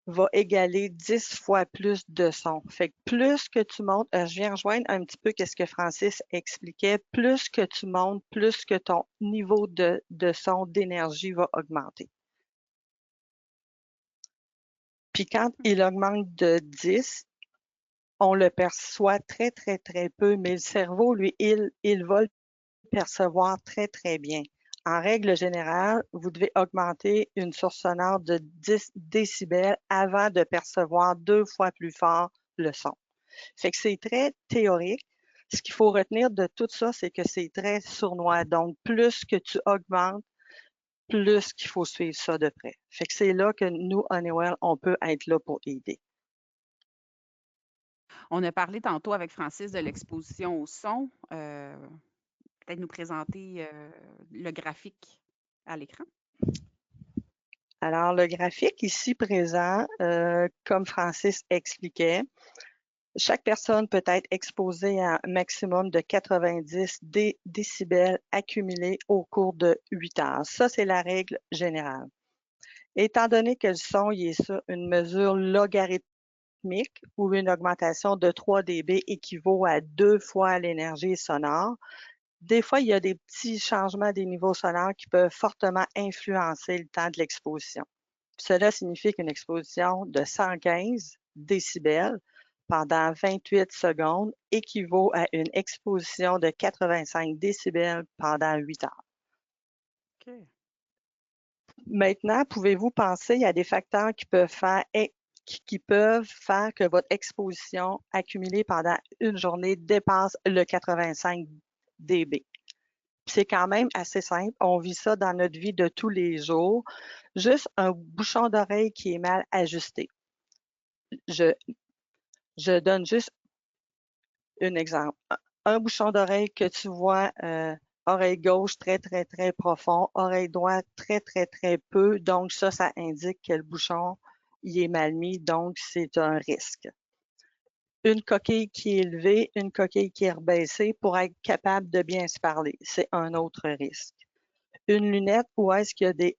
va égaler 10 fois plus de son. Fait que plus que tu montes, je viens rejoindre un petit peu ce que Francis expliquait, plus que tu montes, plus que ton niveau de son d'énergie va augmenter. Puis quand il augmente de 10, on le perçoit très peu, mais le cerveau, lui, il va le percevoir très bien. En règle générale, vous devez augmenter une source sonore de 10 décibels avant de percevoir 2 fois plus fort le son. Fait que c'est très théorique. Ce qu'il faut retenir de tout ça, c'est que c'est très sournois. Donc, plus que tu augmentes, plus qu'il faut suivre ça de près. Fait que c'est là que nous, Honeywell, on peut être là pour aider. On a parlé tantôt avec Francis de l'exposition au son. Peut-être nous présenter le graphique à l'écran. Alors, le graphique ici présent, comme Francis expliquait, chaque personne peut être exposée à un maximum de 90 décibels accumulés au cours de 8 heures. Ça, c'est la règle générale. Étant donné que le son il est sur une mesure logarithmique où une augmentation de 3 dB équivaut à 2 fois l'énergie sonore, des fois, il y a des petits changements des niveaux sonores qui peuvent fortement influencer le temps de l'exposition. Cela signifie qu'une exposition de 115 décibels pendant 28 secondes équivaut à une exposition de 85 décibels pendant 8 heures. OK. Maintenant, pouvez-vous penser à des facteurs qui peuvent faire que votre exposition accumulée pendant une journée dépasse le 85 dB? C'est quand même assez simple. On vit ça dans notre vie de tous les jours. Juste un bouchon d'oreille qui est mal ajusté. Je donne juste un exemple. Un bouchon d'oreille que tu vois, oreille gauche très profond, oreille droite très peu. Donc ça indique que le bouchon il est mal mis, donc c'est un risque. Une coquille qui est élevée, une coquille qui est rebaissée pour être capable de bien se parler, c'est un autre risque. Une lunette où est-ce qu'il y a des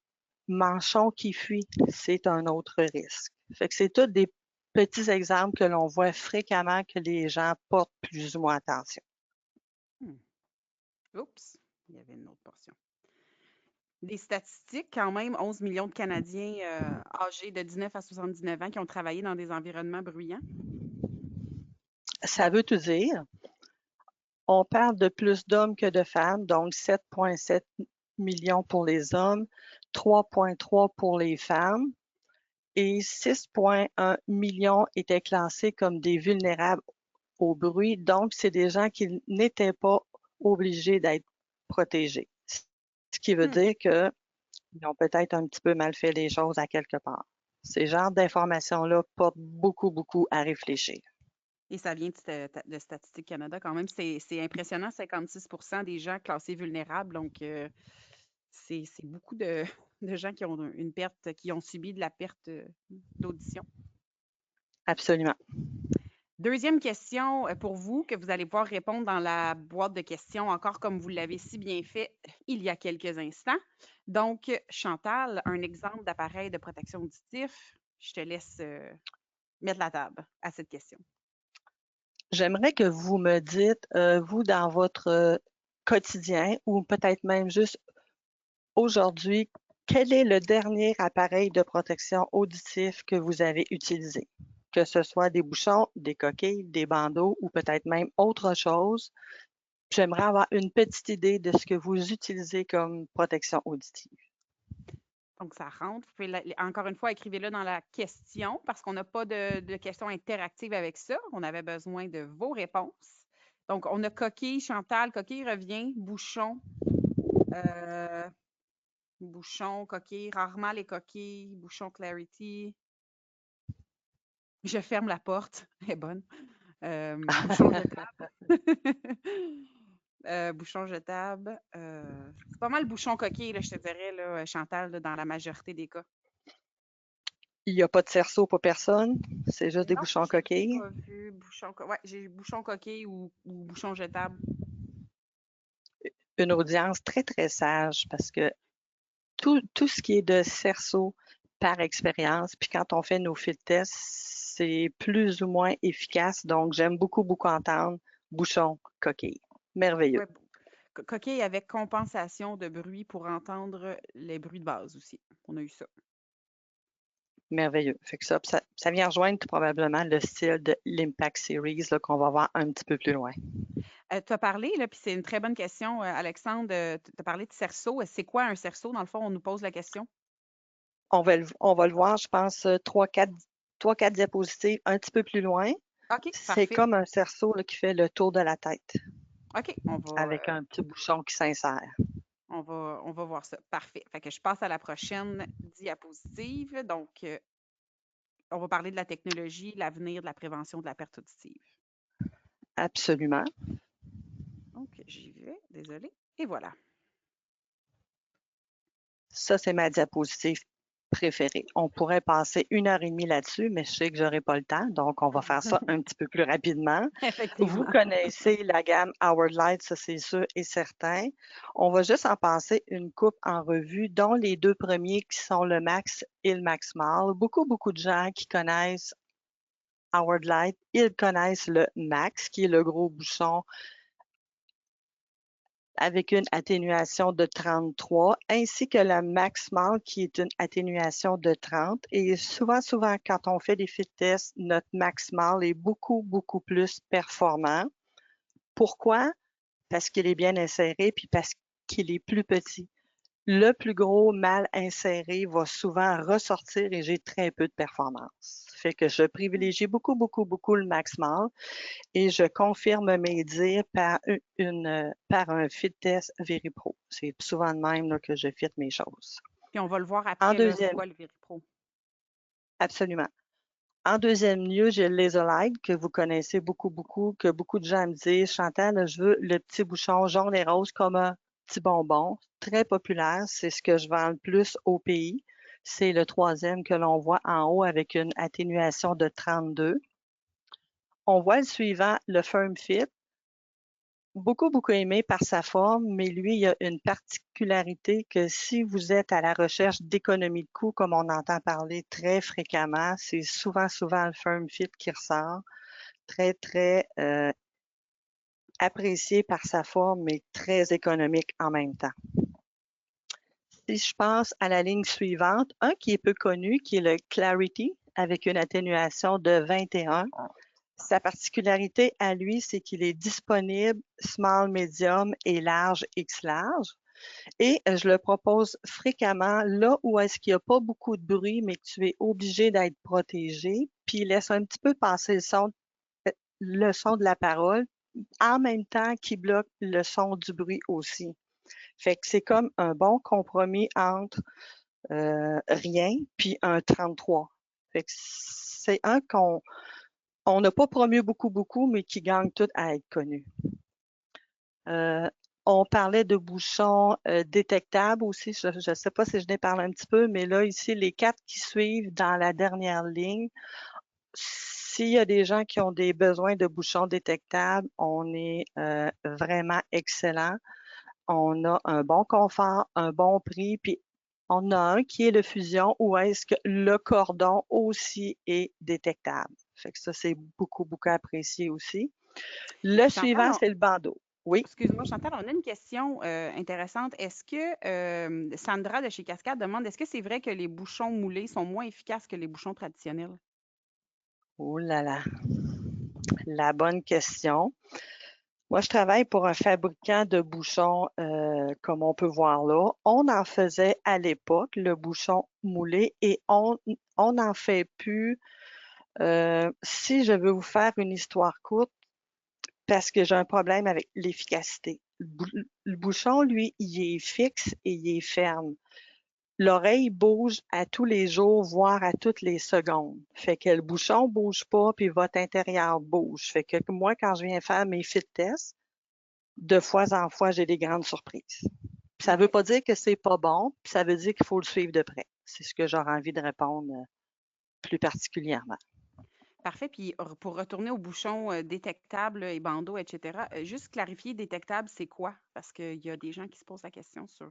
manchons qui fuient, c'est un autre risque. Fait que c'est tous des petits exemples que l'on voit fréquemment que les gens portent plus ou moins attention. Oups, il y avait une autre portion. Des statistiques, quand même, 11 millions de Canadiens âgés de 19 à 79 ans qui ont travaillé dans des environnements bruyants. Ça veut tout dire. On parle de plus d'hommes que de femmes, donc 7,7 millions pour les hommes, 3,3 pour les femmes et 6,1 millions étaient classés comme des vulnérables au bruit. Donc, c'est des gens qui n'étaient pas obligés d'être protégés. Ce qui veut dire qu'ils ont peut-être un petit peu mal fait les choses à quelque part. Ces genres d'informations-là portent beaucoup à réfléchir. Et ça vient de Statistique Canada quand même. C'est impressionnant, 56% des gens classés vulnérables. Donc, c'est beaucoup de gens qui ont une perte, qui ont subi de la perte d'audition. Absolument. Deuxième question pour vous, que vous allez pouvoir répondre dans la boîte de questions, encore comme vous l'avez si bien fait il y a quelques instants. Donc, Chantal, un exemple d'appareil de protection auditif. Je te laisse mettre la table à cette question. J'aimerais que vous me dites, vous, dans votre quotidien, ou peut-être même juste aujourd'hui, quel est le dernier appareil de protection auditive que vous avez utilisé? Que ce soit des bouchons, des coquilles, des bandeaux ou peut-être même autre chose. J'aimerais avoir une petite idée de ce que vous utilisez comme protection auditive. Donc, ça rentre. Vous pouvez encore une fois, écrivez-le dans la question parce qu'on n'a pas de questions interactives avec ça. On avait besoin de vos réponses. Donc, on a coquille, Chantal, coquille revient, bouchon, bouchon, coquille, rarement les coquilles, bouchon Clarity. Je ferme la porte, elle est bonne. Bouchon jetable. Bouchon jetable. C'est pas mal bouchon coquille, là, je te dirais, là, Chantal, là, dans la majorité des cas. Il n'y a pas de cerceau pour personne, c'est juste des Non, bouchons j'ai coquilles. pas vu bouchon. Ouais, j'ai bouchon coquille ou bouchon jetable. Une audience très, très sage parce que tout ce qui est de cerceau par expérience, puis quand on fait nos field tests, c'est plus ou moins efficace. Donc, j'aime beaucoup, beaucoup entendre bouchon coquille. Merveilleux. Ouais, coquille avec compensation de bruit pour entendre les bruits de base aussi. On a eu ça. Merveilleux. Fait que ça vient rejoindre probablement le style de l'Impact Series qu'on va voir un petit peu plus loin. Tu as parlé, là, puis c'est une très bonne question, Alexandre, tu as parlé de cerceau. C'est quoi un cerceau? Dans le fond, on nous pose la question. On va le voir, je pense, 3-4 diapositives un petit peu plus loin. OK, C'est parfait. comme un cerceau là, qui fait le tour de la tête OK, avec un petit bouchon qui s'insère. on va voir ça. Parfait. Fait que je passe à la prochaine diapositive. Donc, on va parler de la technologie, l'avenir de la prévention de la perte auditive. Absolument. Donc, j'y vais. Désolée. Et voilà. Ça, c'est ma diapositive préférée. On pourrait passer 1 heure et demie là-dessus, mais je sais que j'aurai pas le temps, donc on va faire ça un petit peu plus rapidement. Vous Effectivement. connaissez la gamme Howard Light, ça c'est sûr et certain. On va juste en passer une coupe en revue, dont les 2 premiers qui sont le Max et le Max Small. Beaucoup de gens qui connaissent Howard Light, ils connaissent le Max, qui est le gros bouchon avec une atténuation de 33, ainsi que la Max-Small, qui est une atténuation de 30. Et souvent, quand on fait des fit tests, notre Max-Small est beaucoup plus performant. Pourquoi? Parce qu'il est bien inséré, puis parce qu'il est plus petit. Le plus gros mal inséré va souvent ressortir et j'ai très peu de performance. Fait que je privilégie beaucoup le Max-Small et je confirme mes dires par un fit test VeriPro. C'est souvent de même là, que je fit mes choses. Puis on va le voir En après, là, c'est deuxième, quoi le VeriPro? absolument. En deuxième lieu, j'ai le Laserlight que vous connaissez beaucoup, que beaucoup de gens me disent, Chantal, là, je veux le petit bouchon jaune et rose comme un petit bonbon. Très populaire, c'est ce que je vends le plus au pays. C'est le troisième que l'on voit en haut avec une atténuation de 32. On voit le suivant, le Firm Fit. Beaucoup aimé par sa forme, mais lui, il a une particularité que si vous êtes à la recherche d'économie de coût, comme on entend parler très fréquemment, c'est souvent le Firm Fit qui ressort. Très apprécié par sa forme, mais très économique en même temps. Si je pense à la ligne suivante, un qui est peu connu, qui est le Clarity, avec une atténuation de 21. Sa particularité à lui, c'est qu'il est disponible small, medium et large, X large. Et je le propose fréquemment là où est-ce qu'il n'y a pas beaucoup de bruit, mais que tu es obligé d'être protégé, puis il laisse un petit peu passer le son de la parole, en même temps qu'il bloque le son du bruit aussi. Fait que c'est comme un bon compromis entre rien puis un 33. Fait que c'est un on n'a pas promu beaucoup, mais qui gagne tout à être connu. On parlait de bouchons détectables aussi. Je ne sais pas si je n'ai parlé un petit peu, mais là, ici, les 4 qui suivent dans la dernière ligne, s'il y a des gens qui ont des besoins de bouchons détectables, on est vraiment excellent. On a un bon confort, un bon prix, puis on a un qui est le Fusion, où est-ce que le cordon aussi est détectable. Fait que ça, c'est beaucoup, beaucoup apprécié aussi. Le suivant, Chantal, c'est le bandeau. Oui. excuse-moi, Chantal, on a une question intéressante. Est-ce que Sandra de chez Cascade demande, est-ce que c'est vrai que les bouchons moulés sont moins efficaces que les bouchons traditionnels? Oh là là, la bonne question. Moi, je travaille pour un fabricant de bouchons, comme on peut voir là. On en faisait à l'époque, le bouchon moulé, et on n'en fait plus. Si je veux vous faire une histoire courte, parce que j'ai un problème avec l'efficacité. Le bouchon, lui, il est fixe et il est ferme. L'oreille bouge à tous les jours, voire à toutes les secondes. Fait que le bouchon bouge pas, puis votre intérieur bouge. Fait que moi, quand je viens faire mes fit tests, de fois en fois, j'ai des grandes surprises. Ça ne veut OK. pas dire que c'est pas bon, puis ça veut dire qu'il faut le suivre de près. C'est ce que j'aurais envie de répondre plus particulièrement. Parfait. Puis pour retourner aux bouchons détectables et bandeaux, etc., juste clarifier détectable, c'est quoi? Parce qu'il y a des gens qui se posent la question sur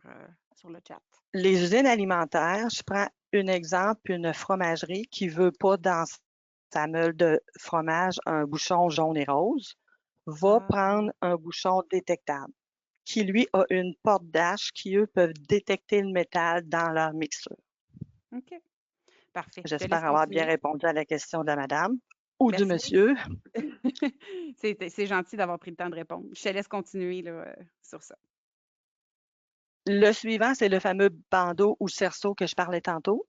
le chat. Les usines alimentaires, je prends un exemple, une fromagerie qui veut pas dans sa meule de fromage un bouchon jaune et rose, va Ah, prendre un bouchon détectable qui, lui, a une porte d'ache qui, eux, peuvent détecter le métal dans leur mixture. OK. Parfait. Je te laisse J'espère avoir bien continuer. répondu à la question de la madame ou du Merci. monsieur. C'est gentil d'avoir pris le temps de répondre. Je te laisse continuer là, sur ça. Le suivant, c'est le fameux bandeau ou cerceau que je parlais tantôt.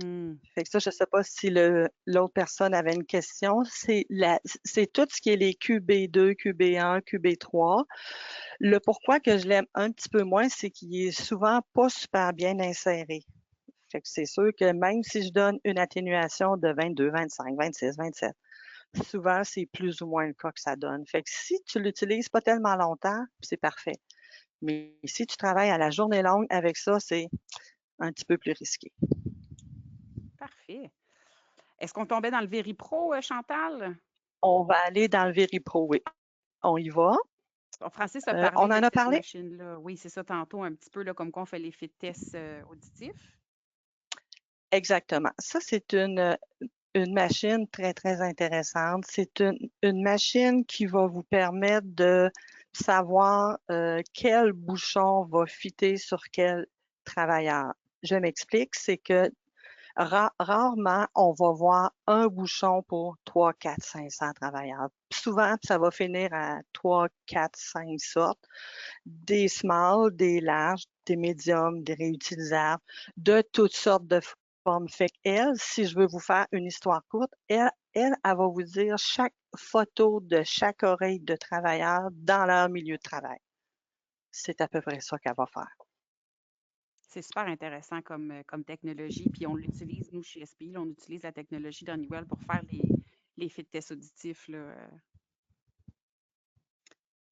Hmm. Fait que ça, je ne sais pas si l'autre personne avait une question. C'est tout ce qui est les QB2, QB1, QB3. Le pourquoi que je l'aime un petit peu moins, c'est qu'il est souvent pas super bien inséré. Fait que c'est sûr que même si je donne une atténuation de 22, 25, 26, 27, souvent c'est plus ou moins le cas que ça donne. Fait que si tu l'utilises pas tellement longtemps, c'est parfait. Mais si tu travailles à la journée longue avec ça, c'est un petit peu plus risqué. Parfait. Est-ce qu'on tombait dans le Véripro, Chantal? On va aller dans le Véripro, oui. On y va. Francis a On parlé de en a cette parlé? machine-là. Oui, c'est ça tantôt, un petit peu là, comme qu'on fait les fit tests auditifs. Exactement. Ça, c'est une machine très, très intéressante. C'est une machine qui va vous permettre de savoir quel bouchon va fitter sur quel travailleur. Je m'explique, c'est que rarement on va voir un bouchon pour 3, 4, 500 travailleurs. Souvent, ça va finir à 3, 4, 5 sortes, des small, des larges, des médiums, des réutilisables, de toutes sortes de formes. Fait qu'elle, si je veux vous faire une histoire courte, elle va vous dire chaque photo de chaque oreille de travailleur dans leur milieu de travail. C'est à peu près ça qu'elle va faire. C'est super intéressant comme technologie. Puis on l'utilise, nous, chez SPI, là, on utilise la technologie d'Honeywell pour faire les fit tests auditifs. Là.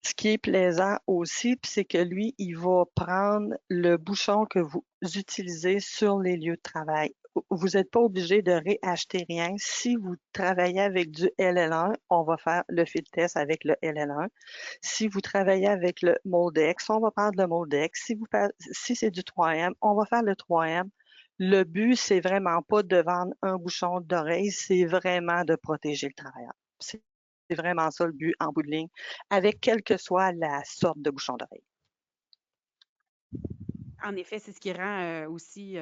Ce qui est plaisant aussi, c'est que lui, il va prendre le bouchon que vous utilisez sur les lieux de travail. Vous n'êtes pas obligé de réacheter rien. Si vous travaillez avec du LL1, on va faire le fit test avec le LL1. Si vous travaillez avec le Moldex, on va prendre le Moldex. Si c'est du 3M, on va faire le 3M. Le but, c'est vraiment pas de vendre un bouchon d'oreille, c'est vraiment de protéger le travailleur. C'est vraiment ça le but en bout de ligne, avec quelle que soit la sorte de bouchon d'oreille. En effet, c'est ce qui rend aussi,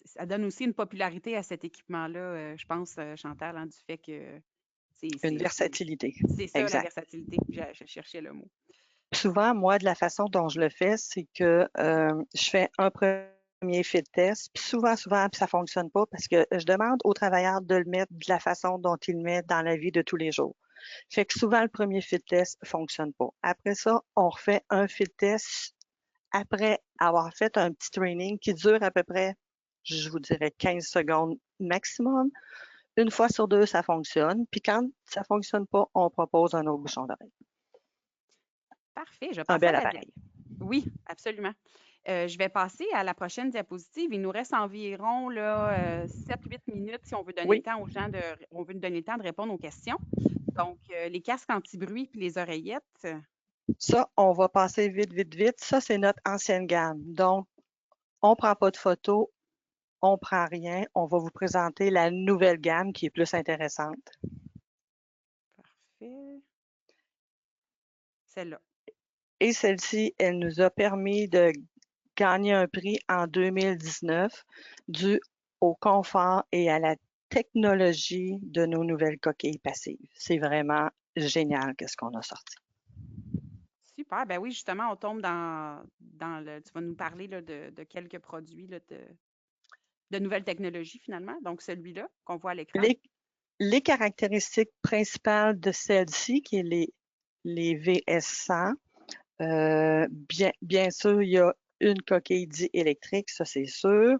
ça donne aussi une popularité à cet équipement-là, je pense, Chantal, hein, du fait que c'est Une c'est- c'est- versatilité. c'est ça, la Exact. versatilité. Je cherchais le mot. Souvent, moi, de la façon dont je le fais, c'est que je fais un premier fit test, puis souvent, puis ça fonctionne pas parce que je demande au travailleur de le mettre de la façon dont il le met dans la vie de tous les jours. Fait que souvent, le premier fit test fonctionne pas. Après ça, on refait un fit test après avoir fait un petit training qui dure à peu près, je vous dirais, 15 secondes maximum. Une fois sur deux, ça fonctionne. Puis quand ça fonctionne pas, on propose un autre bouchon d'oreille. Parfait, je vais Un passer à bel la... appareil. Oui, absolument. Je vais passer à la prochaine diapositive. Il nous reste environ là, 7-8 minutes si on veut donner le Oui, temps aux gens on veut donner le temps de répondre aux questions. Donc, les casques anti-bruit puis les oreillettes. ça, on va passer vite, vite, vite. Ça, c'est notre ancienne gamme. Donc, on ne prend pas de photos, on prend rien. On va vous présenter la nouvelle gamme qui est plus intéressante. Parfait. Celle-là. Et celle-ci, elle nous a permis de gagner un prix en 2019 dû au confort et à la technologie de nos nouvelles coquilles passives. C'est vraiment génial qu'est-ce qu'on a sorti. Super. Ben oui, justement, on tombe dans le. Tu vas nous parler là, de quelques produits là, de nouvelles technologies finalement. Donc, celui-là qu'on voit à l'écran. Les caractéristiques principales de celle-ci, qui est les VS100, bien sûr, il y a une coquille dite électrique, ça c'est sûr.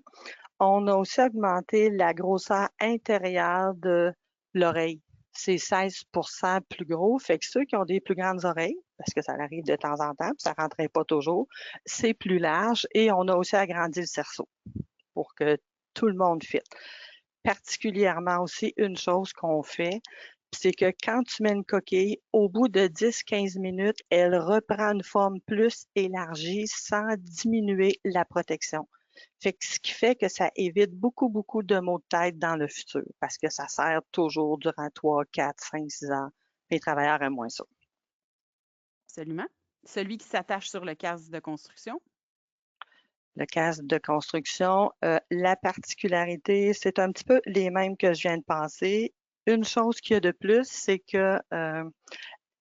On a aussi augmenté la grosseur intérieure de l'oreille. C'est 16% plus gros, fait que ceux qui ont des plus grandes oreilles, parce que ça arrive de temps en temps, puis ça ne rentrait pas toujours, c'est plus large et on a aussi agrandi le cerceau pour que tout le monde fitte. Particulièrement aussi, une chose qu'on fait, c'est que quand tu mets une coquille, au bout de 10-15 minutes, elle reprend une forme plus élargie sans diminuer la protection. Fait que ce qui fait que ça évite beaucoup, beaucoup de maux de tête dans le futur parce que ça sert toujours durant 3, 4, 5, 6 ans. Les travailleurs aiment moins ça. Absolument. Celui qui s'attache sur le casque de construction. Le casque de construction, la particularité, c'est un petit peu les mêmes que je viens de penser. Une chose qu'il y a de plus, c'est que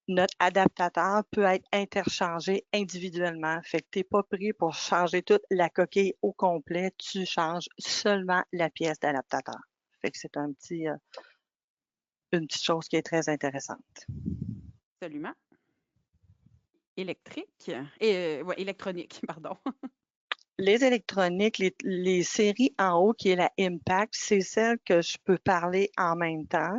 notre adaptateur peut être interchangé individuellement. Fait que tu n'es pas pris pour changer toute la coquille au complet. Tu changes seulement la pièce d'adaptateur. Fait que c'est une petite chose qui est très intéressante. Absolument. Électrique. Ouais, électronique, pardon. Les électroniques, les séries en haut, qui est la Impact, c'est celle que je peux parler en même temps.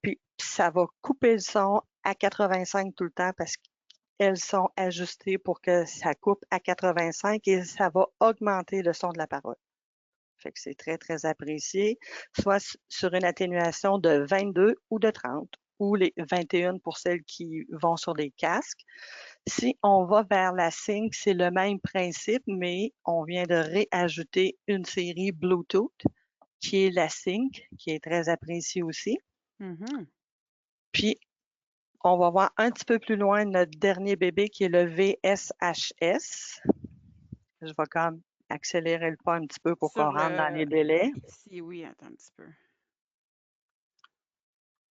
Puis ça va couper le son à 85 tout le temps parce qu'elles sont ajustées pour que ça coupe à 85 et ça va augmenter le son de la parole. Fait que c'est très, très apprécié, soit sur une atténuation de 22 ou de 30 ou les 21 pour celles qui vont sur des casques. Si on va vers la Sync, c'est le même principe, mais on vient de réajouter une série Bluetooth qui est la Sync, qui est très appréciée aussi. Mm-hmm. Puis, on va voir un petit peu plus loin notre dernier bébé qui est le VSHS. Je vais comme accélérer le pas un petit peu pour qu'on rentre dans les délais. Ici, oui, attends un petit peu.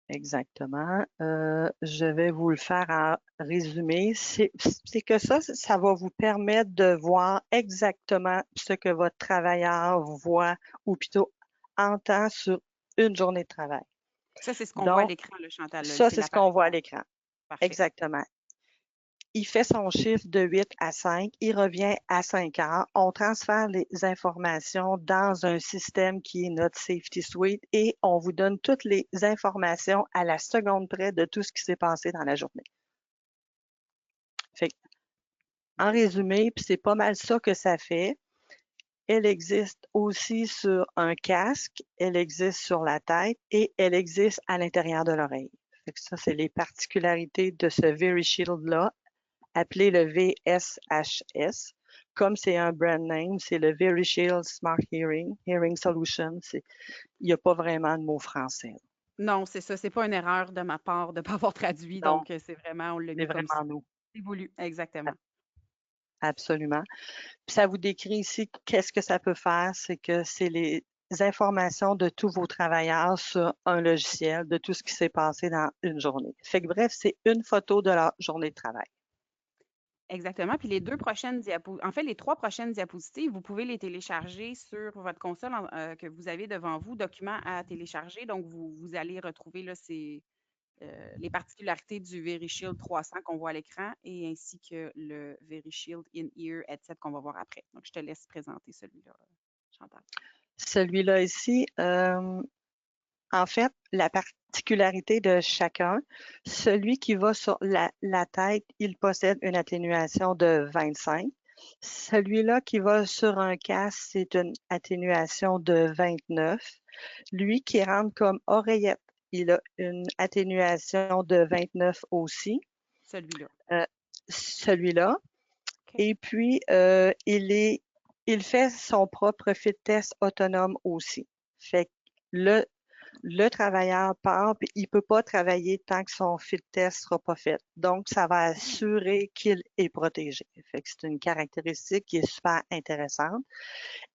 Exactement. Je vais vous le faire en résumé. C'est que ça va vous permettre de voir exactement ce que votre travailleur voit ou plutôt entend sur une journée de travail. Ça, c'est ce qu'on voit à l'écran, le Chantal. Ça, c'est ce qu'on voit à l'écran. Parfait. Exactement. Il fait son chiffre de 8 à 5, il revient à 5 heures. On transfère les informations dans un système qui est notre Safety Suite et on vous donne toutes les informations à la seconde près de tout ce qui s'est passé dans la journée. Fait que, en résumé, puis c'est pas mal ça que ça fait. Elle existe aussi sur un casque, elle existe sur la tête et elle existe à l'intérieur de l'oreille. Ça, c'est les particularités de ce VeriShield-là, appelé le VSHS. Comme c'est un brand name, c'est le VeriShield Smart Hearing Solution. Il n'y a pas vraiment de mot français. Non, c'est ça. C'est pas une erreur de ma part de ne pas avoir traduit. Non, donc, c'est vraiment, on l'a mis c'est comme vraiment ça. nous. C'est voulu, exactement. Absolument. Puis ça vous décrit ici qu'est-ce que ça peut faire, c'est que c'est les informations de tous vos travailleurs sur un logiciel, de tout ce qui s'est passé dans une journée. Fait que bref, c'est une photo de leur journée de travail. Exactement. Puis les deux prochaines diapositives, en fait, les trois prochaines diapositives, vous pouvez les télécharger sur votre console que vous avez devant vous, documents à télécharger. Donc, vous allez retrouver là, les particularités du VeriShield 300 qu'on voit à l'écran et ainsi que le VeriShield In-Ear Headset qu'on va voir après. Donc, je te laisse présenter celui-là, Chantal. Celui-là ici, en fait, la particularité de chacun, celui qui va sur la tête, il possède une atténuation de 25. Celui-là qui va sur un casque, c'est une atténuation de 29. Lui qui rentre comme oreillette, il a une atténuation de 29 aussi. Celui-là. Celui-là. OK. Et puis, il est il fait son propre fit test autonome aussi. Fait que le travailleur part, puis il peut pas travailler tant que son fit test sera pas fait. Donc, ça va assurer qu'il est protégé. Fait que c'est une caractéristique qui est super intéressante.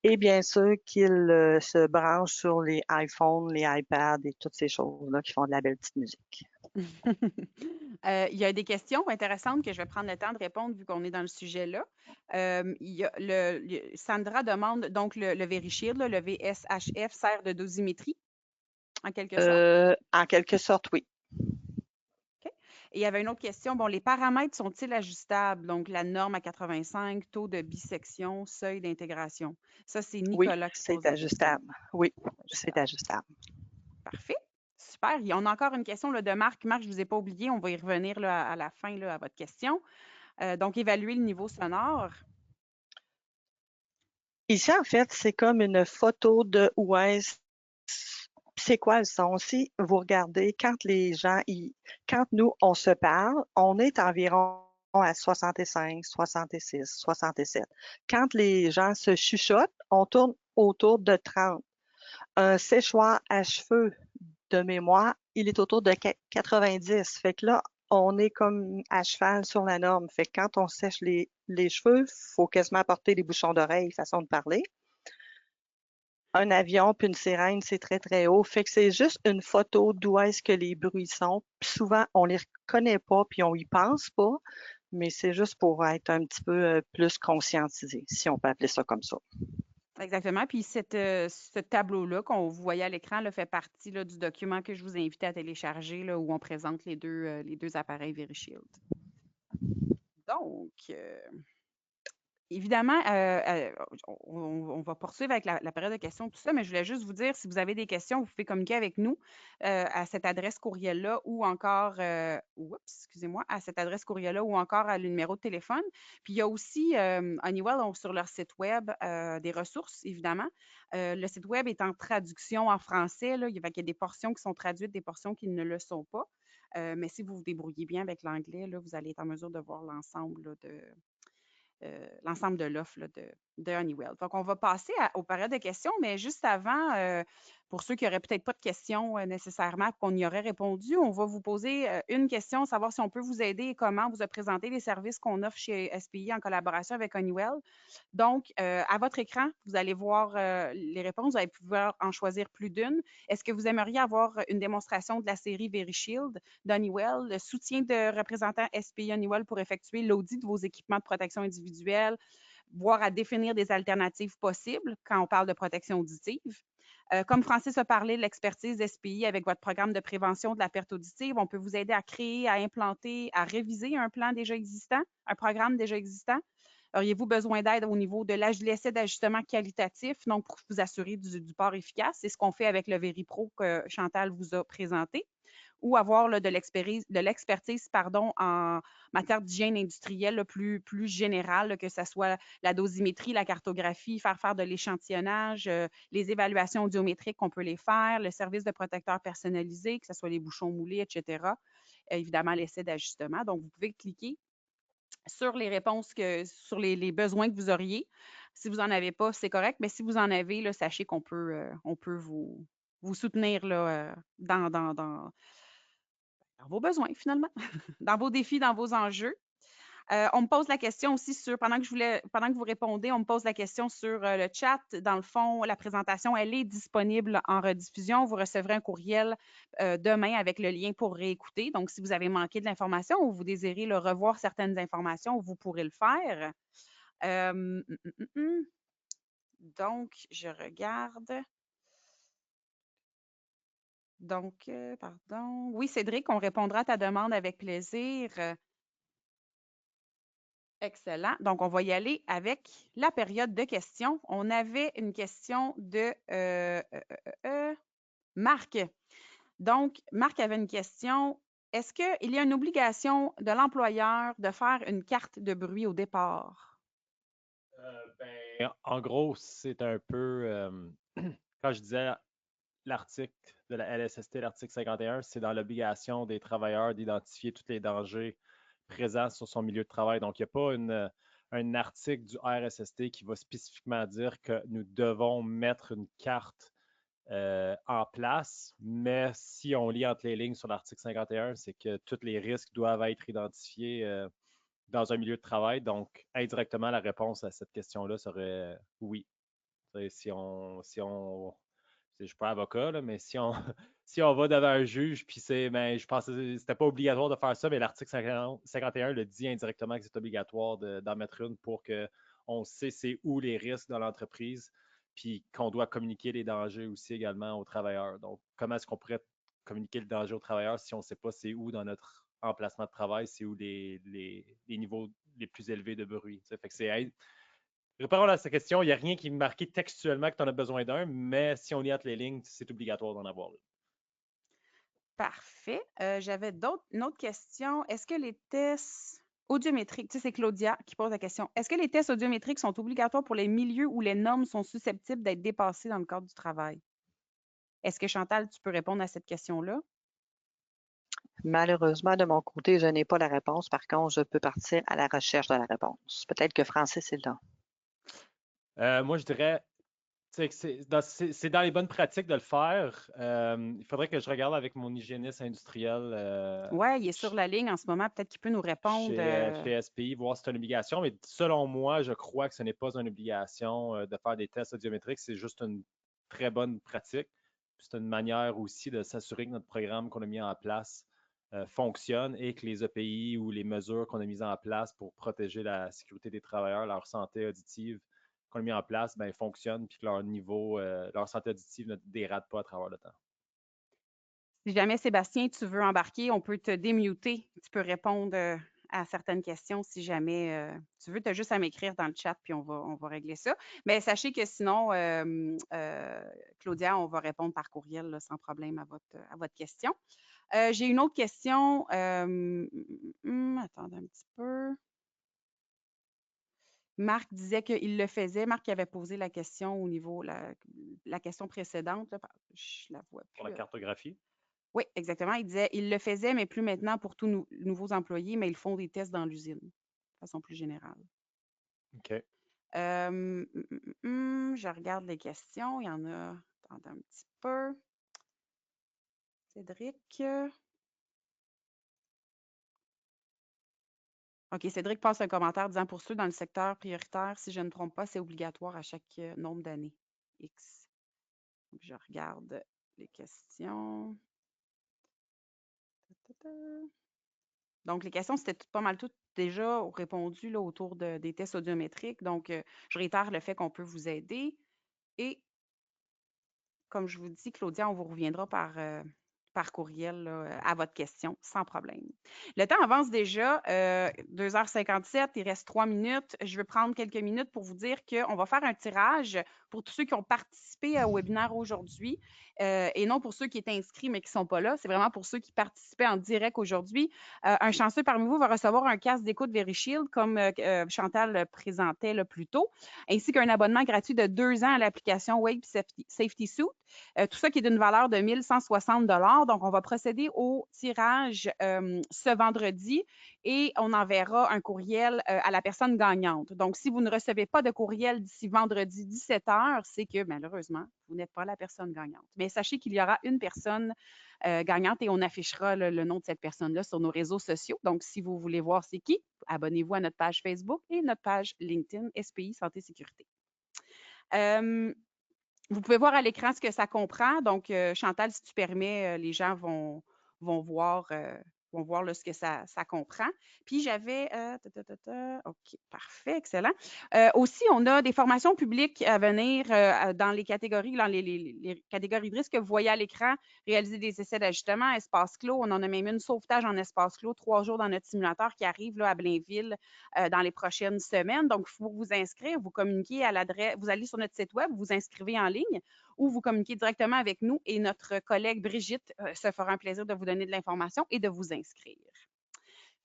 Et bien sûr qu'il se branche sur les iPhones, les iPads et toutes ces choses-là qui font de la belle petite musique. Il y a des questions intéressantes que je vais prendre le temps de répondre vu qu'on est dans le sujet là. Sandra demande donc le VeriShield, là, le VSHF sert de dosimétrie en quelque sorte. En quelque sorte, oui. OK. Et il y avait une autre question. Bon, les paramètres sont-ils ajustables? Donc, la norme à 85, taux de bisection, seuil d'intégration. Ça, c'est Oui, Nicolas qui pose c'est la question. ajustable. Oui, c'est Ajustable. ajustable. Parfait. Super. On a encore une question là, de Marc. Marc, je ne vous ai pas oublié. On va y revenir là, à la fin là, à votre question. Donc, évaluer le niveau sonore. Ici, en fait, c'est comme une photo de où est-ce c'est quoi le son. Si vous regardez, quand les gens, quand nous, on se parle, on est environ à 65, 66, 67. Quand les gens se chuchotent, on tourne autour de 30. Un séchoir à cheveux de mémoire, il est autour de 90. Fait que là, on est comme à cheval sur la norme. Fait que quand on sèche les cheveux, il faut quasiment porter des bouchons d'oreille, façon de parler. Un avion puis une sirène, c'est très, très haut. Fait que c'est juste une photo d'où est-ce que les bruits sont. Puis souvent, on les reconnaît pas puis on y pense pas, mais c'est juste pour être un petit peu plus conscientisé, si on peut appeler ça comme ça. Exactement. Puis ce tableau-là qu'on vous voyez à l'écran là, fait partie là, du document que je vous invite à télécharger là, où on présente les deux appareils VeriShield. Donc, évidemment, on va poursuivre avec la période de questions, tout ça, mais je voulais juste vous dire, si vous avez des questions, vous pouvez communiquer avec nous à cette adresse courriel-là ou encore, excusez-moi, à cette adresse courriel-là ou encore à le numéro de téléphone. Puis il y a aussi Honeywell sur leur site web des ressources, évidemment. Le site web est en traduction en français, là, il y a des portions qui sont traduites, des portions qui ne le sont pas. Mais si vous vous débrouillez bien avec l'anglais, là, vous allez être en mesure de voir l'ensemble l'ensemble de l'offre là, de Honeywell. Donc, on va passer aux périodes de questions, mais juste avant, pour ceux qui n'auraient peut-être pas de questions nécessairement, qu'on y aurait répondu, on va vous poser une question, savoir si on peut vous aider et comment vous a présenté les services qu'on offre chez SPI en collaboration avec Honeywell. Donc, à votre écran, vous allez voir les réponses, vous allez pouvoir en choisir plus d'une. Est-ce que vous aimeriez avoir une démonstration de la série VeriShield d'Honeywell, le soutien de représentants SPI Honeywell pour effectuer l'audit de vos équipements de protection individuelle, voire à définir des alternatives possibles quand on parle de protection auditive? Comme Francis a parlé de l'expertise SPI avec votre programme de prévention de la perte auditive, on peut vous aider à créer, à implanter, à réviser un plan déjà existant, un programme déjà existant. Auriez-vous besoin d'aide au niveau de l'essai d'ajustement qualitatif, donc pour vous assurer du port efficace? C'est ce qu'on fait avec le VeriPro que Chantal vous a présenté. Ou avoir là, de l'expertise en matière d'hygiène industrielle là, plus générale, là, que ce soit la dosimétrie, la cartographie, faire de l'échantillonnage, les évaluations audiométriques, on peut les faire, le service de protecteur personnalisé, que ce soit les bouchons moulés, etc. Évidemment, l'essai d'ajustement. Donc, vous pouvez cliquer sur les réponses, sur les besoins que vous auriez. Si vous n'en avez pas, c'est correct, mais si vous en avez, là, sachez qu'on peut, on peut vous soutenir là, dans vos besoins, finalement, dans vos défis, dans vos enjeux. On me pose la question aussi pendant que vous répondez, on me pose la question sur le chat. Dans le fond, la présentation, elle est disponible en rediffusion. Vous recevrez un courriel demain avec le lien pour réécouter. Donc, si vous avez manqué de l'information ou vous désirez revoir certaines informations, vous pourrez le faire. Donc, je regarde. Donc, pardon. Oui, Cédric, on répondra à ta demande avec plaisir. Excellent. Donc, on va y aller avec la période de questions. On avait une question de Marc. Donc, Marc avait une question. Est-ce qu'il y a une obligation de l'employeur de faire une carte de bruit au départ? En gros, c'est un peu, quand je disais l'article de la LSST, l'article 51, c'est dans l'obligation des travailleurs d'identifier tous les dangers présents sur son milieu de travail. Donc, il n'y a pas un article du RSST qui va spécifiquement dire que nous devons mettre une carte en place, mais si on lit entre les lignes sur l'article 51, c'est que tous les risques doivent être identifiés dans un milieu de travail. Donc, indirectement, la réponse à cette question-là serait oui. Je ne suis pas avocat, là, mais si on, si on va devant un juge, puis je pensais que c'était pas obligatoire de faire ça, mais l'article 51 le dit indirectement que c'est obligatoire d'en mettre une pour qu'on sait c'est où les risques dans l'entreprise, puis qu'on doit communiquer les dangers aussi également aux travailleurs. Donc, comment est-ce qu'on pourrait communiquer le danger aux travailleurs si on ne sait pas c'est où dans notre emplacement de travail, c'est où les niveaux les plus élevés de bruit. Fait que c'est répondre à cette question, il n'y a rien qui est marqué textuellement que tu en as besoin d'un, mais si on lit entre les lignes, c'est obligatoire d'en avoir une. Parfait. J'avais une autre question. Est-ce que les tests audiométriques, tu sais, c'est Claudia qui pose la question. Est-ce que les tests audiométriques sont obligatoires pour les milieux où les normes sont susceptibles d'être dépassées dans le cadre du travail? Est-ce que Chantal, tu peux répondre à cette question-là? Malheureusement, de mon côté, je n'ai pas la réponse. Par contre, je peux partir à la recherche de la réponse. Peut-être que Francis est là. Moi, je dirais que c'est dans les bonnes pratiques de le faire. Il faudrait que je regarde avec mon hygiéniste industriel Oui, il est sur la ligne en ce moment. Peut-être qu'il peut nous répondre. chez SPI, voir si c'est une obligation. Mais selon moi, je crois que ce n'est pas une obligation de faire des tests audiométriques. C'est juste une très bonne pratique. C'est une manière aussi de s'assurer que notre programme qu'on a mis en place fonctionne et que les EPI ou les mesures qu'on a mises en place pour protéger la sécurité des travailleurs, leur santé auditive qu'on a mis en place, fonctionnent puis que leur niveau, leur santé auditive ne dérate pas à travers le temps. Si jamais, Sébastien, tu veux embarquer, on peut te démuter. Tu peux répondre à certaines questions si jamais tu veux. Tu as juste à m'écrire dans le chat, puis on va régler ça. Mais sachez que sinon, Claudia, on va répondre par courriel là, sans problème à votre question. J'ai une autre question. Attendez un petit peu. Marc disait qu'il le faisait. Marc qui avait posé la question au niveau, la question précédente. Là, je la vois Pour plus. la cartographie. Oui, exactement. Il disait, il le faisait, mais plus maintenant pour tous nouveaux employés, mais ils font des tests dans l'usine, de façon plus générale. OK. Je regarde les questions. Il y en a. Attendez un petit peu. Cédric. OK, Cédric passe un commentaire disant pour ceux dans le secteur prioritaire, si je ne me trompe pas, c'est obligatoire à chaque nombre d'années. X. Donc, je regarde les questions. Donc, les questions, c'était pas mal toutes déjà répondues là, autour des tests audiométriques. Donc, je réitère le fait qu'on peut vous aider. Et comme je vous dis, Claudia, on vous reviendra par courriel là, à votre question, sans problème. Le temps avance déjà, 2h57, il reste 3 minutes. Je vais prendre quelques minutes pour vous dire qu'on va faire un tirage pour tous ceux qui ont participé au webinaire aujourd'hui et non pour ceux qui étaient inscrits mais qui ne sont pas là. C'est vraiment pour ceux qui participaient en direct aujourd'hui. Un chanceux parmi vous va recevoir un casque d'écoute VeriShield comme Chantal présentait là, plus tôt, ainsi qu'un abonnement gratuit de 2 ans à l'application Wave Safety Suit. Tout ça qui est d'une valeur de 1 160 $. Donc, on va procéder au tirage ce vendredi et on enverra un courriel à la personne gagnante. Donc, si vous ne recevez pas de courriel d'ici vendredi 17h, c'est que malheureusement, vous n'êtes pas la personne gagnante. Mais sachez qu'il y aura une personne gagnante et on affichera le nom de cette personne-là sur nos réseaux sociaux. Donc, si vous voulez voir c'est qui, abonnez-vous à notre page Facebook et notre page LinkedIn SPI Santé Sécurité. Vous pouvez voir à l'écran ce que ça comprend. Donc, Chantal, si tu permets, les gens vont voir, là, ce que ça comprend. Puis, j'avais... OK, parfait, excellent. Aussi, on a des formations publiques à venir dans les catégories catégories de risque que vous voyez à l'écran. Réaliser des essais d'ajustement, espace clos. On en a même une sauvetage en espace clos, 3 jours dans notre simulateur qui arrive là, à Blainville dans les prochaines semaines. Donc, il faut vous inscrire, vous communiquez à l'adresse, vous allez sur notre site web, vous inscrivez en ligne ou vous communiquez directement avec nous et notre collègue Brigitte se fera un plaisir de vous donner de l'information et de vous inscrire.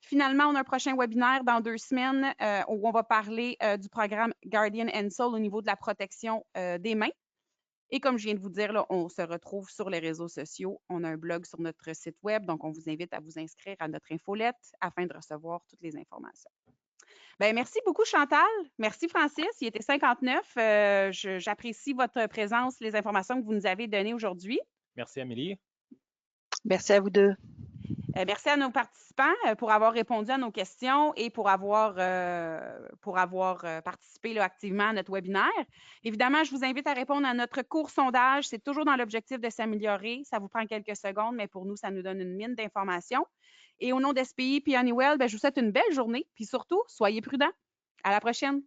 Finalement, on a un prochain webinaire dans 2 semaines où on va parler du programme Guardian and Soul au niveau de la protection des mains. Et comme je viens de vous dire, là, on se retrouve sur les réseaux sociaux. On a un blog sur notre site web, donc on vous invite à vous inscrire à notre infolette afin de recevoir toutes les informations. Ben, merci beaucoup, Chantal. Merci, Francis. Il était 59. J'apprécie votre présence, les informations que vous nous avez données aujourd'hui. Merci, Amélie. Merci à vous deux. Merci à nos participants pour avoir répondu à nos questions et pour avoir participé là, activement à notre webinaire. Évidemment, je vous invite à répondre à notre court sondage. C'est toujours dans l'objectif de s'améliorer. Ça vous prend quelques secondes, mais pour nous, ça nous donne une mine d'informations. Et au nom d'SPI et Honeywell, je vous souhaite une belle journée. Puis surtout, soyez prudents. À la prochaine.